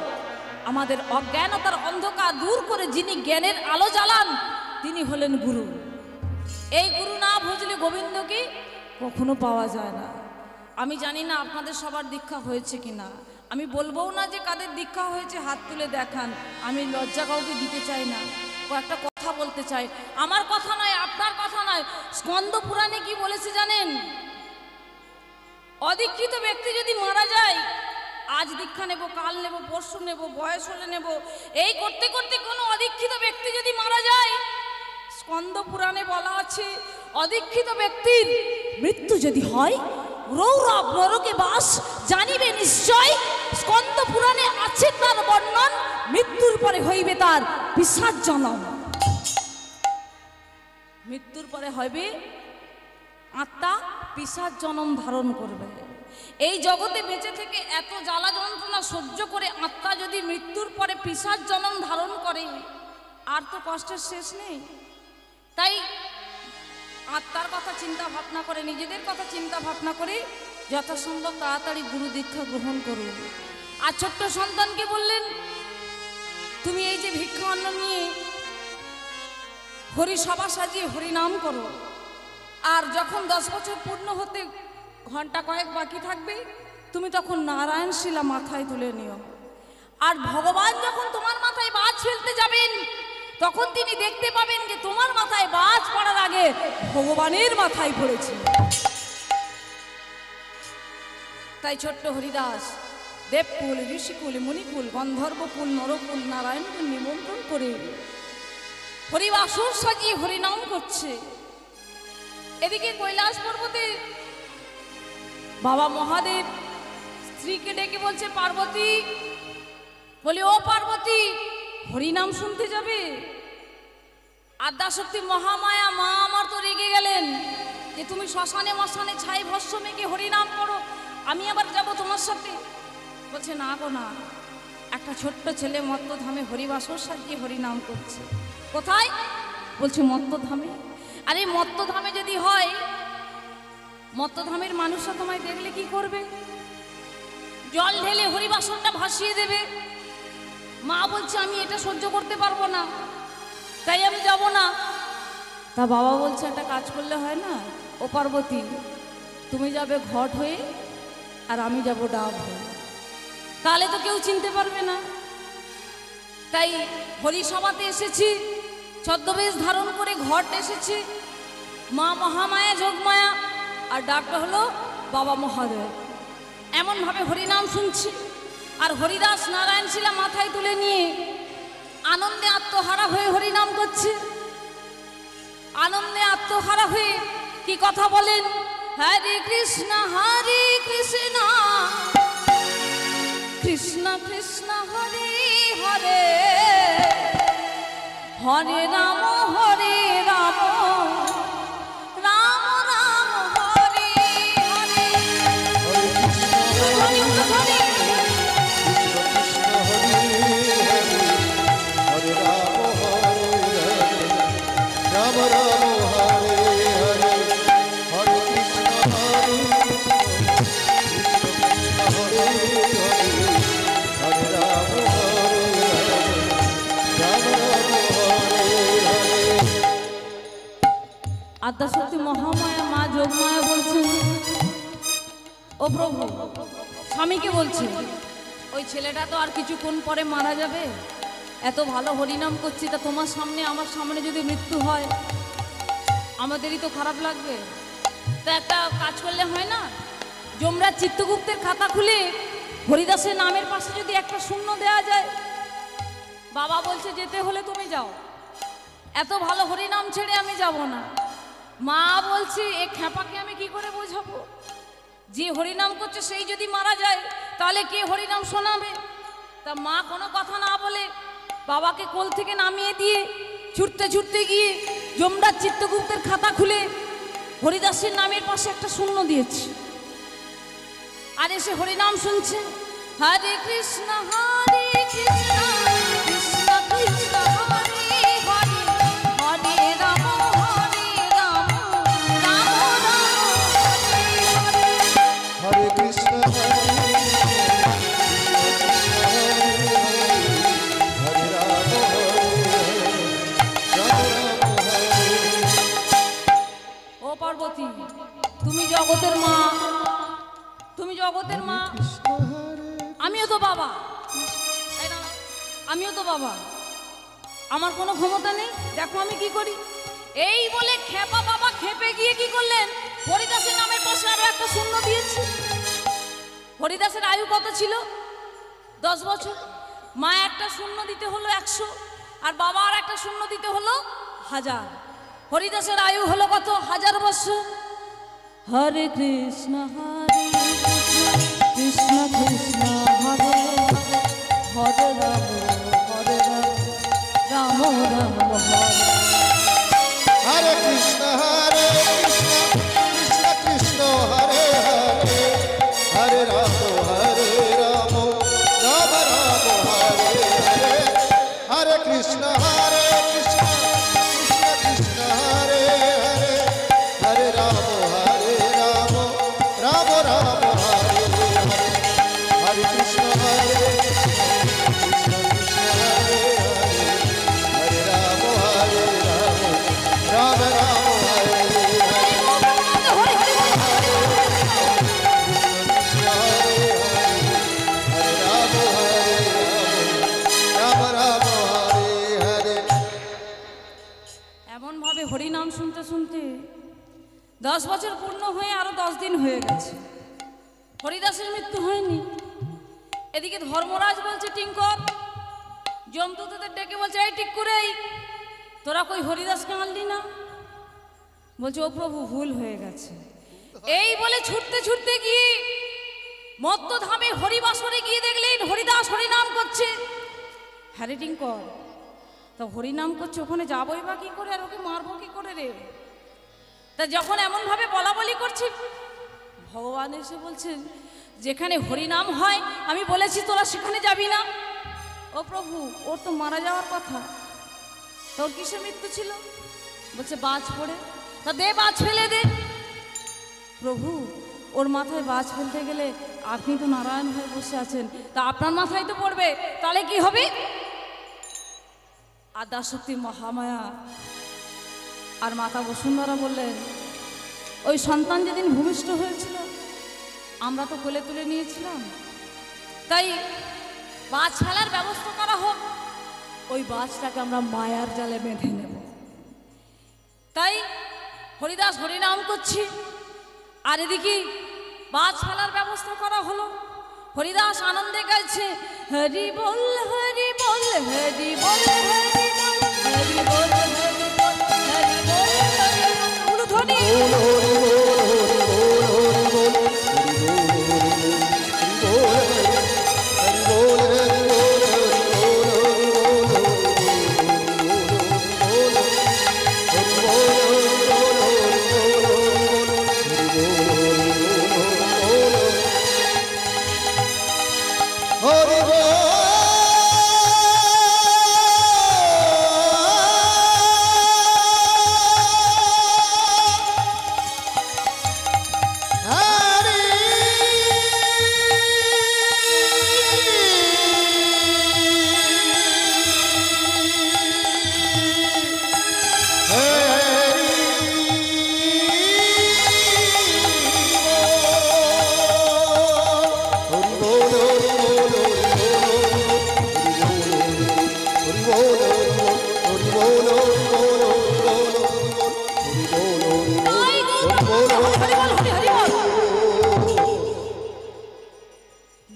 আমাদের অজ্ঞানতার অন্ধকার দূর করে যিনি জ্ঞানের আলো জ্বালান, তিনি হলেন গুরু। এই গুরু না ভজলে গোবিন্দকে কখনো পাওয়া যায় না। আমি জানি না আপনাদের সবার দীক্ষা হয়েছে কিনা, আমি বলবো না যে কাদের দীক্ষা হয়েছে হাত তুলে দেখান, আমি লজ্জা কাউকে দিতে চাই না। কয়েকটা কথা বলতে চাই, আমার কথা নয়, আপনার কথা নয়। স্কন্দ পুরাণে কি বলেছে জানেন? অদীক্ষিত ব্যক্তি যদি মারা যায়, আজ দীক্ষা নেব, কাল নেব, পরশু নেব, বয়স হলে নেব, এই করতে করতে কোনো অদীক্ষিত ব্যক্তি যদি মারা যায়, স্কন্দ পুরাণে বলা আছে, অদীক্ষিত ব্যক্তির মৃত্যু যদি হয়, রৌরব নরকে বাস জানিবে নিশ্চয়, স্কন্দ পুরাণে আছে তার বর্ণন, মৃত্যুর পরে হইবে তার পিশাচ জনম। মৃত্যুর পরে হবে আত্মা পিশাচ জনম ধারণ করবে। এই জগতে বেঁচে থেকে এত জ্বালা যন্ত্রণা সহ্য করে আত্মা যদি মৃত্যুর পরে পিশাচ জনম ধারণ করে, আর তো কষ্টের শেষ নেই। তাই আত্মার কথা চিন্তা ভাবনা করে, নিজেদের কথা চিন্তা ভাবনা করে যথাসম্ভব তাড়াতাড়ি গুরু দীক্ষা গ্রহণ করুন। আর ছোট্ট সন্তানকে বললেন, তুমি এই যে ভিক্ষা অন্ন নিয়ে হরি সভা সাজিয়ে হরি নাম করো, আর যখন 10 বছর পূর্ণ হতে ঘন্টা কয়েক বাকি থাকবে, তুমি তখন নারায়ণ শিলা মাথায় তুলে নিও। আর ভগবান যখন তোমার মাথায় বাজ ফেলতে যাবেন, তখন তিনি দেখতে পাবেন যে তোমার মাথায় বাজ পড়ার আগে ভগবানের মাথায় পড়েছে। তাই ছোট্ট হরিদাস দেবকুল, ঋষিকুল, মুনিকুল, গন্ধর্বকুল, নরকুল, নারায়ণকে নিমন্ত্রণ করে হরিবাসর সাজিয়ে হরিনাম করছে। এদিকে কৈলাস পর্বতে বাবা মহাদেব স্ত্রীকে ডেকে বলছে, পার্বতী, বলি ও পার্বতী, হরিনাম শুনতে যাবে? আদ্যাশক্তি মহামায়া মা আমার তো রেগে গেলেন যে তুমি শ্মশানে মশানে ছাই ভস্য মেখে হরিনাম করো, আমি আবার যাব তোমার সাথে। বলছে না গো না, একটা ছোট্ট ছেলে মত্তধামে হরিবাসর সাজিয়ে হরিনাম করছে। কোথায়? বলছে মত্তধামে। আরে মত্তধামে যদি হয়, মত্তধামের মানুষরা তোমায় দেখলে কি করবে? জল ঢেলে হরিবাসনটা ভাসিয়ে দেবে। মা বলছে আমি এটা সহ্য করতে পারবো না, তাই আমি যাব না। তা বাবা বলছে একটা কাজ করলে হয় না? ও পার্বতী, তুমি যাবে ঘট হয়ে, আর আমি যাব ডাব হয়ে, তাহলে তো কেউ চিনতে পারবে না। তাই হরিসভাতে এসেছি, ছদ্মবেশ ধারণ করে ঘট এসেছি, মা মহামায়া যোগমায়া, আর ডাকটা হলো বাবা মহাদেব। এমনভাবে হরিনাম শুনছি, আর হরিদাস নারায়ণ শিলা মাথায় তুলে নিয়ে আনন্দে আত্মহারা হয়ে হরিনাম করছে। আনন্দে আত্মহারা হয়ে কি কথা বলেন? হরে কৃষ্ণ কৃষ্ণ কৃষ্ণ হরে হরে, হরে রাম রাম রাম হরে হরে। আদ্যাশক্তি মহামায়া মা যোগমায়া বলছেন, ও প্রভু, স্বামীকে বলছে, ওই ছেলেটা তো আর কিছুক্ষণ পরে মারা যাবে, এত ভালো হরিনাম করছি, তা তোমার সামনে আমার সামনে যদি মৃত্যু হয় আমাদেরই তো খারাপ লাগবে। তা একটা কাজ করলে হয় না? যমরাজ চিত্রগুপ্তের খাতা খুলে হরিদাসের নামের পাশে যদি একটা শূন্য দেয়া যায়। বাবা বলছে যেতে হলে তুমি যাও, এত ভালো হরিনাম ছেড়ে আমি যাব না। মা বলছে এ খ্যাপাকে আমি কি করে বোঝাবো? যে হরিনাম করছে সেই যদি মারা যায় তাহলে কে হরিনাম শোনাবে? তা মা কোনো কথা না বলে বাবাকে কোল থেকে নামিয়ে দিয়ে ছুটতে ছুটতে গিয়ে যমরাজ চিত্রগুপ্তের খাতা খুলে হরিদাসের নামের পাশে একটা শূন্য দিয়েছে, আর এসে হরিনাম শুনছে। হরে কৃষ্ণ কৃষ্ণ কৃষ্ণ কৃষ্ণ হরে হরে, হরে রাম রাম হরে হরে। হরে কৃষ্ণ ও পার্বতী, তুমি জগতের মা, তুমি জগতের মা, আমিও তো বাবা, আমিও তো বাবা, আমার কোনো ক্ষমতা নেই, দেখো আমি কি করি। এই বলে খেপা বাবা খেপে গিয়ে কি করলেন? হরিদাসের নামের পাশে আরো একটা শূন্য দিয়েছে। হরিদাসের আয়ু কত ছিল? 10 বছর। মা একটা শূন্য দিতে হলো 100, আর বাবা আর একটা শূন্য দিতে হলো 1000। হরিদাসের আয়ু হলো কত? 1000 বছর। হরে কৃষ্ণ কৃষ্ণ কৃষ্ণ হরে হরে রাম রাম হরে। হরে কৃষ্ণ কৃষ্ণ কৃষ্ণ হরে হরে, হরে রাম রাম রাম রাম হরে হরে। হরে কৃষ্ণ কৃষ্ণ কৃষ্ণ হরে হরে, হরে রাম রাম রাম রাম হরে হরে। হরে কৃষ্ণ কৃষ্ণ কৃষ্ণ হরে হরে, হরে রাম রাম রাম হরে হরে। এমন ভাবে হরিনাম শুনতে শুনতে 10 বছর পূর্ণ হয়ে আরো 10 দিন হয়ে গেছে, হরিদাসের মৃত্যু হয়নি। এদিকে ধর্মরাজ বলছে টিঙ্কর, যমদূতদের ডেকে বলছে এই টিক্কুরেই তোরা কই হরিদাসকে আনলি না? বলছে ও প্রভু ভুল হয়ে গেছে। এই বলে ছুটতে ছুটতে গিয়ে মত্তধামে হরিবাসরে গিয়ে দেখলেন হরিদাস হরিনাম করছে। হ্যারে টিঙ্কর, তা হরিনাম করছে ওখানে যাবোই বা কি করে, আর ওকে মারবো কি করে রে? তা যখন এমনভাবে বলা বলি করছে, ভগবান এসে বলছেন যেখানে হরিনাম হয় আমি বলেছি তোরা সেখানে যাবি না। ও প্রভু, ওর তো মারা যাওয়ার কথা, তোর কিসের মৃত্যু ছিল? বলছে বাজ পড়ে। তা দে বাজ ফেলে দে। প্রভু, ওর মাথায় বাজ ফেলতে গেলে আপনি তো নারায়ণ হয়ে বসে আছেন, তা আপনার মাথায় তো পড়বে, তাহলে কি হবে? আদ্যাশক্তি মহামায়া আর মাতা বসুন্ধরা বললেন ওই সন্তান যেদিন ভূমিষ্ঠ হয়েছিল আমরা তো কোলে তুলে নিয়েছিলাম, তাই বাজ ফেলার ব্যবস্থা করা হোক, ওই বাজটাকে আমরা মায়ার জালে বেঁধে নেব। তাই হরিদাস হরিনাম করছি, আর এদিকে বাজ ফেলার ব্যবস্থা করা হলো। হরিদাস আনন্দে গাইছে হরি বল হরি বল হরি বল হরি বল হরি বল হরি বল হরি বল হরি বল ধ্বনি।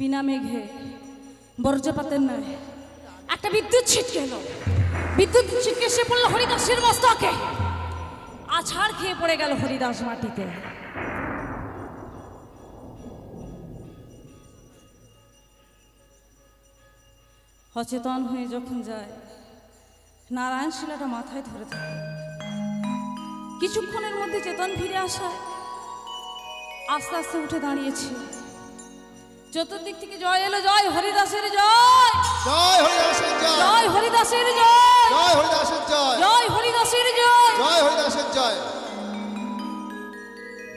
বিনা মেঘে বর্জ্যপাতের নয় একটা বিদ্যুৎ ছিটকে এলো, বিদ্যুৎ ছিটকে সে পড়লো হরিদাসের মস্তকে, আছাড় খেয়ে পড়ে গেল হরিদাস মাটিতে। অচেতন হয়ে যখন যায় নারায়ণ শিলাটা মাথায় ধরে থাকে, কিছুক্ষণের মধ্যে চেতন ফিরে আসায় আস্তে আস্তে উঠে দাঁড়িয়েছে। চতুর্দিক থেকে জয় এলো, জয় হরিদাসের জয়, জয় হরিদাসের জয়, জয় হরিদাসের জয়, জয় হরিদাসের জয়, জয় হরিদাসের জয়, জয় হরিদাসের জয়।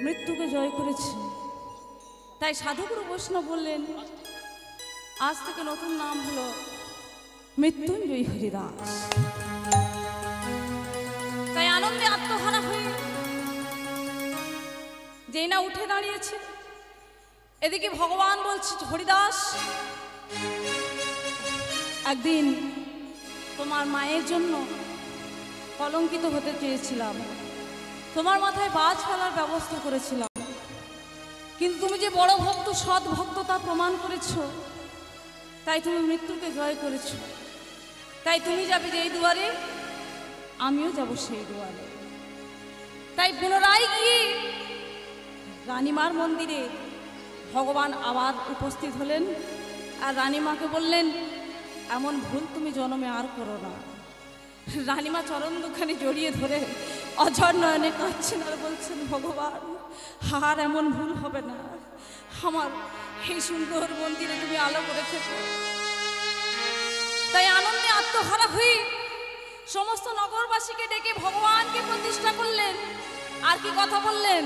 মৃত্যুকে জয় করেছে। তাই সাধুগুরু বৈষ্ণব বললেন আজ থেকে নতুন নাম হলো মৃত্যুঞ্জয় হরিদাস। তাই আনন্দে আত্মহারা হয়ে যেই না উঠে দাঁড়িয়েছে, এদিকে ভগবান বলছে হরিদাস একদিন তোমার মায়ের জন্য কলঙ্কিত হতে চেয়েছিলাম, তোমার মাথায় বাজ ফেলার ব্যবস্থা করেছিলাম, কিন্তু তুমি যে বড় ভক্ত সৎ ভক্ত তা প্রমাণ করেছো, তাই তুমি মৃত্যুকে জয় করেছো। তাই তুমি যাবে যেই দুয়ারে আমিও যাব সেই দুয়ারে। তাই পুনরায় গিয়ে রানীমার মন্দিরে ভগবান আবার উপস্থিত হলেন আর রানীমাকে বললেন এমন ভুল তুমি জন্মে আর করো না। রানীমা চরণ দুখানি জড়িয়ে ধরে অঝর নয়নে কাঁদছেন আর বলছেন ভগবান আর এমন ভুল হবে না, আমার এই সুন্দর মন্দিরে তুমি আলো করে থেকো। তাই আনন্দে আত্মহারা হয়ে সমস্ত নগরবাসীকে ডেকে ভগবানকে প্রতিষ্ঠা করলেন। আর কি কথা বললেন?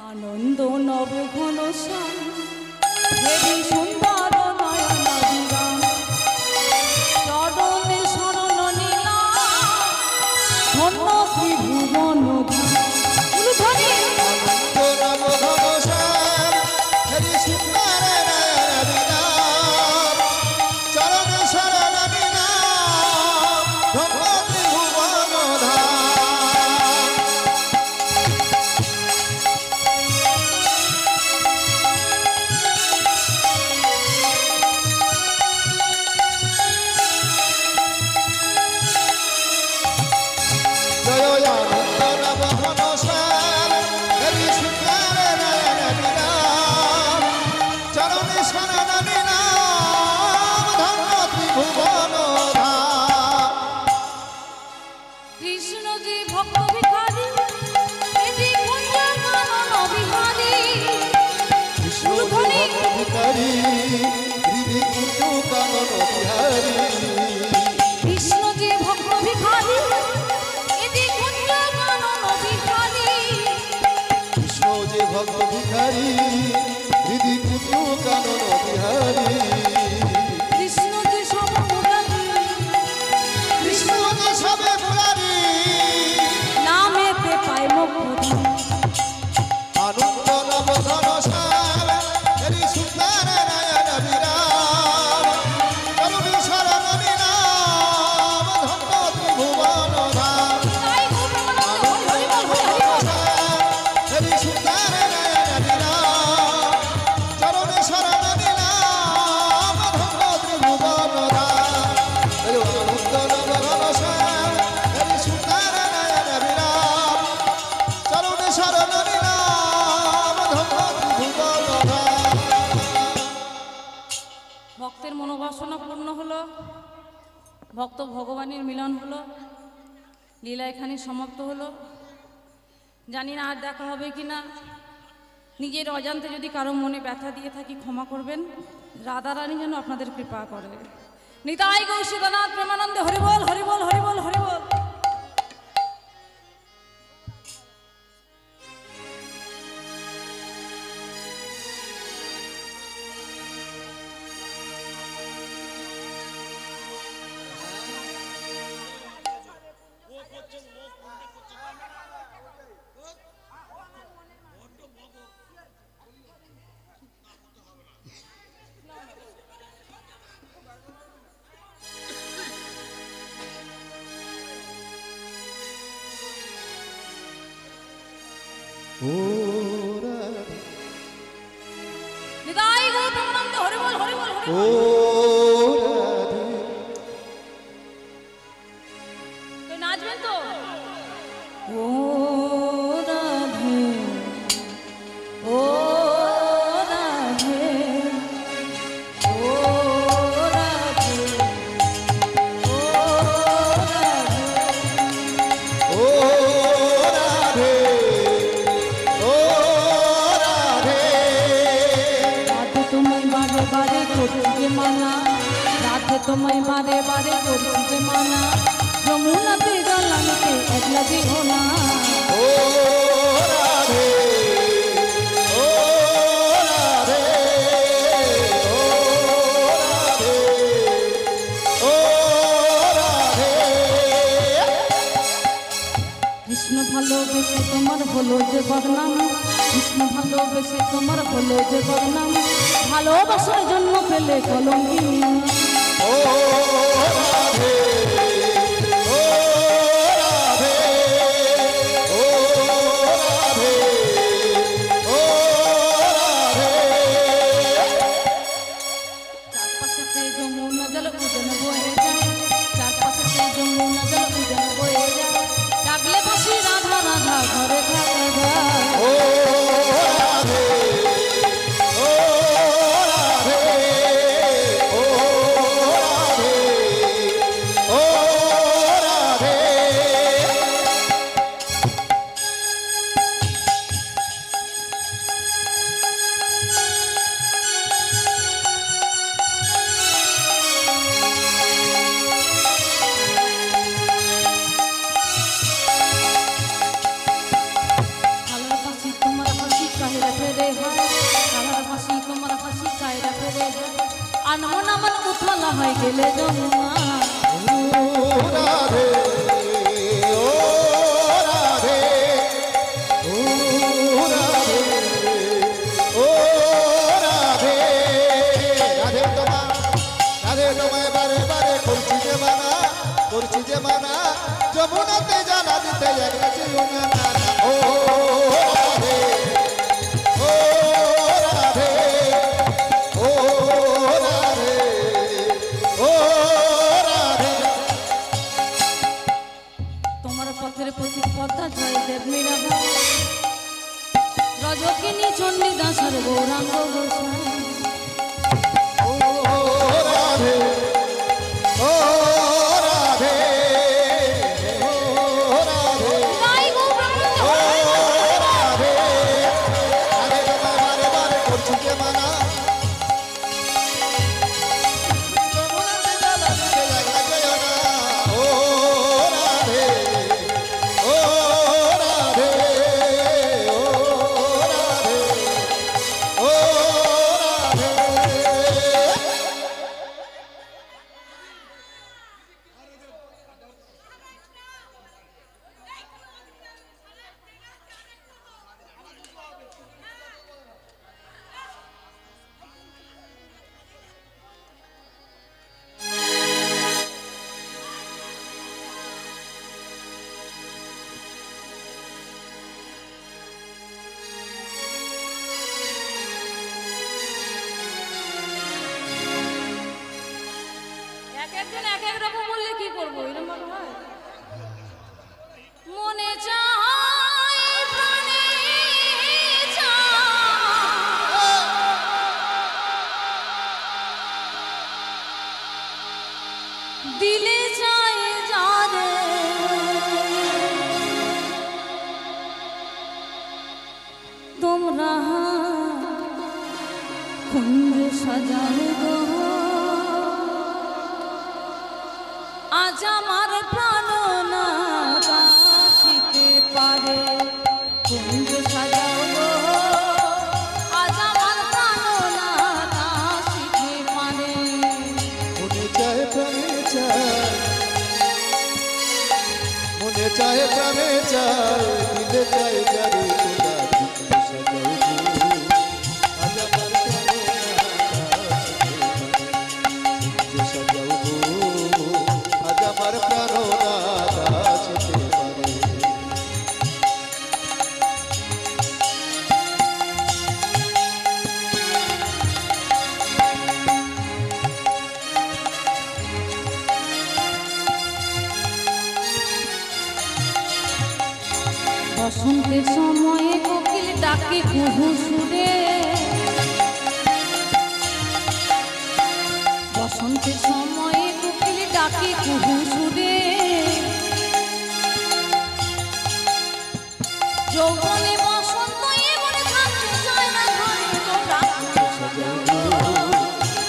আনন্দ নব ঘন শ্যাম দেবী সুন্দর নয়নাভিরাম চরণে শরণ নিলাম ধন্য ত্রিভুবন ধ্বনি। ভক্তের মনোবাসনা পূর্ণ হলো, ভক্ত ভগবানের মিলন হলো, লীলা এখানে সমাপ্ত হলো। জানি না আর দেখা হবে কি না, নিজের অজান্তে যদি কারো মনে ব্যথা দিয়ে থাকি ক্ষমা করবেন। রাধারানী যেন আপনাদের কৃপা করে। নিতাই গৌর সীতানাথ প্রেমানন্দে হরিবল হরিবল হরিবল হরিবল। নিতাই গৌর প্রেমানন্দে হরিবল হরিবল হরিবল। নাচবেন তো? ও রাধে ও রাধে ও রাধে ও রাধে ও রাধে ও রাধে। রাধে তোমায় বারে বারে করছি যে মানা, রাধে তোমায় বারে বারে করছি যে মানা, যমুনাতে জল আনতে একলা দিও না। ও রাধে ও রাধে ও রাধে ও রাধে। কৃষ্ণ ভালোবেসে তোমার হলো যে বদনাম, কৃষ্ণ ভালোবেসে তোমার হলো যে বদনাম, ভালোবাসার জন্য পেলে কলঙ্কিনী। ও রাধে ও রাধে ও রাধে ও রাধে। চারপাশেতে যমুনা জল উদন বয়ে যায়, চারপাশেতে যমুনা জল উদন বয়ে যায়, ডাকলে বাসি রাধা রাধা ঘরে থাকা যায়। ও রাধে ও রাধে ও করছি যে মানা যমুনাতে জানা দিতে একলা ছিল না ও রাধে ও রাধে ও রাধে ও রাধে। তোমার পথের প্রতি পদ্মা জয় দেব মীরাবাই রজকিনী চণ্ডীদাসের গৌরাঙ্গ গোসাই ও রাধে ও রাধে ও রাধে তাই গৌরাঙ্গ ও রাধে আরে বারে বারে করছি যে মানা যমুনাতে জানা দিতে একলা যায় না ও রাধে ও রাধে ও রাধে ও রাধে। এক একজন এক এক রকম বললে কি করবো এরকম ভাবে হয়? মনে চায় প্রাণে চায়, দিলে চায় যারে তোমরা কুঞ্জ সাজাও গো আজ আমার প্রাণ না বাসিতে পারে কুঞ্জ সাজাও গো আজ আমার প্রাণ না বাসিতে পারে। মনে চায় প্রাণে চায় মনে চায় প্রাণে চায় দিলে চায় যারে তোরা দুঃখ সাজাও গো আজ আমার সাজাও গো আজ আমার প্রাণ আসতে পারে। বসন্তের সময়ে কোকিল ডাকে কুহু সুরে, বসন্তের সময়ে কোকিল ডাকে কুহু সুরে, যৌবনে বসন্ত এবারে থাকতে চায় না ঘরে তোমরা সাজাও গো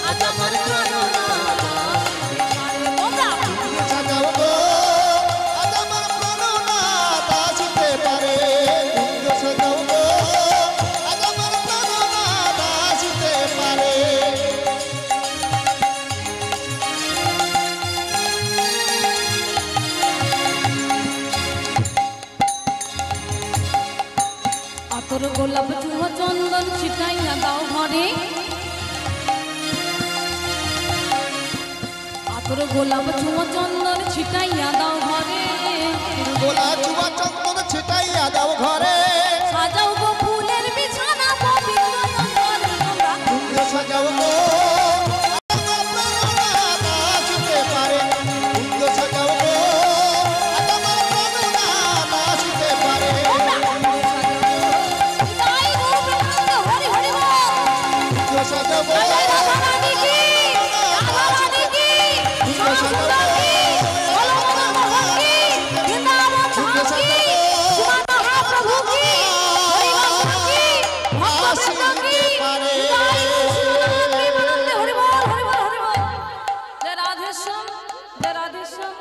আজ আমার প্রাণ না বাসিতে পারে। তোমরা সাজাও গো আজ আমার প্রাণ আসতে পারে কুঞ্জ সাজাও গো আজ আমার প্রাণ আসতে পারে। আতর গোলাপ চুহ চন্দন ছিটাইয়া দাও ঘরে, আতর গোলাপ চুহ চন্দন ছিটাইয়া দাও ঘরে, গোলা চুবা চন্দন ছিটাইয়া দাও ঘরে সাজাও গো ফুলের বিছানা পবিত্র চন্দনে তোমরা কুঞ্জ সাজাও গো আজ আমার প্রাণ আসতে পারে কুঞ্জ সাজাও গো আজ আমার প্রাণ আসতে পারে। তাই গো ব্রহ্মাণ্ড হরি হরি বল, কুঞ্জ সাজাও গো জয় রাধা রানী কি, রাধা রানী কি, শ্যাম সুন্দর কি, বলো মদন মোহন কি, বৃন্দাবন ধাম কি, শিবা মহাপ্রভু কি, হরি বংশ কি, ভক্তবৃন্দ কি, তাই গো শিবনাথ প্রেমানন্দে হরি বল হরি বল হরি বল। জয় রাধেশ্যাম জয় রাধেশ্যাম।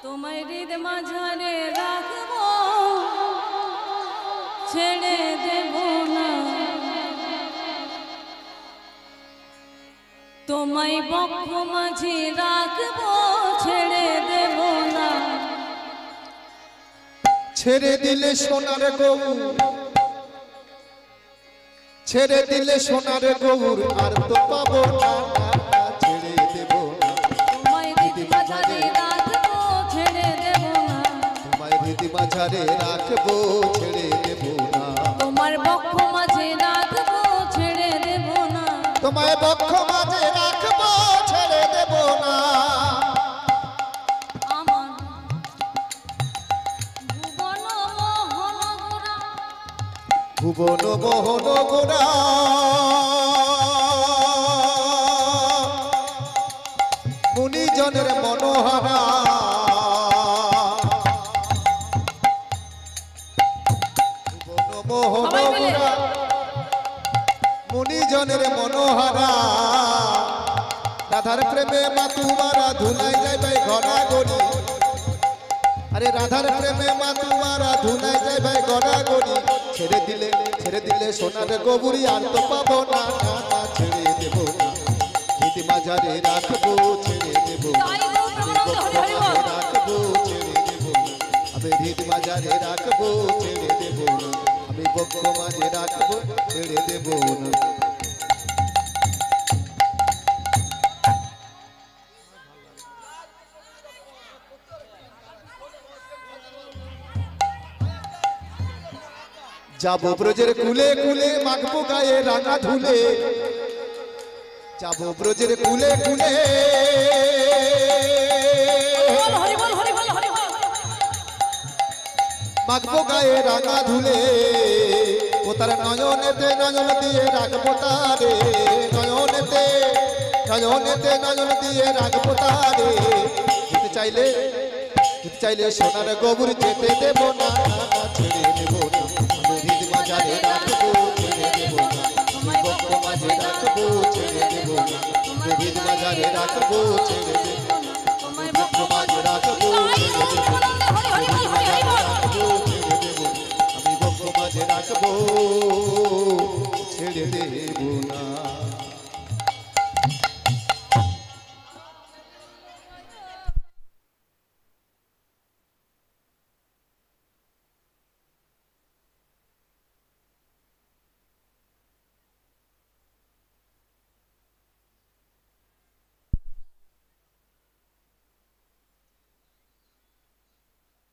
তোমায় হৃদ মাঝারে রাখবো ছেড়ে দেব না, তোমার তোমায় বক্ষ মাঝে রাখবো ছেড়ে দেব না। ছেড়ে দিলে সোনার গৌর, ছেড়ে দিলে সোনার গৌর আর তো পাবো না, ছেড়ে দেব না। তোমায় হৃদ মাঝারে রাখবো ছেড়ে দেব না। তোমায় হৃদ মাঝারে রাখবো ছেড়ে দেব না। তোমার বক্ষ মাঝে রাখবো ছেড়ে দেব না। তোমায় বক্ষ মাঝে রাখবো ছেড়ে দেব না। আমার ভুবন মোহন গোরা, ভুবন মোহন গোরা মুনিজনের মনোহরা, ভুবন মোহন গোরা মুনিজনের মনোহরা, রাধার প্রেমে মাতুমারা ধুলাই যায় ভাই ঘনা গড়ি। আরে রাধার প্রেমে মাতুমারা ধুলাই যায় ভাই ঘনা গড়ি। ছেড়ে দিলে সোনার গৌরী আর তো পাবো না, ছেড়ে দেব না। হৃদ মাঝারে রাখবো ছেড়ে দেব না। রাখবো ছেড়ে দেব না। আমি হৃদ মাঝারে রাখবো ছেড়ে দেব না। আমি বক্ষ মাঝে রাখবো ছেড়ে দেব না। যাবো ব্রজের কুলে কুলে মাখবো গায়ে রাঙা ধুলে। যাবো ব্রজের কুলে কুলে মাখবো গায়ে রাঙা ধুলে। ও তার নয়নেতে নয়ন দিয়ে রাখবো তারে, নয়নেতে নয়ন দিয়ে রাখবো তারে। যেতে চাইলে সোনার গৌর যেতে দেব না, ছেড়ে দেব না। আমি হৃদ মাঝারে রাখবো ছেড়ে দেব না। আমি বক্ষ মাঝে রাখবো ছেড়ে দেব না। আমি হৃদ মাঝারে রাখবো ছেড়ে দেব না।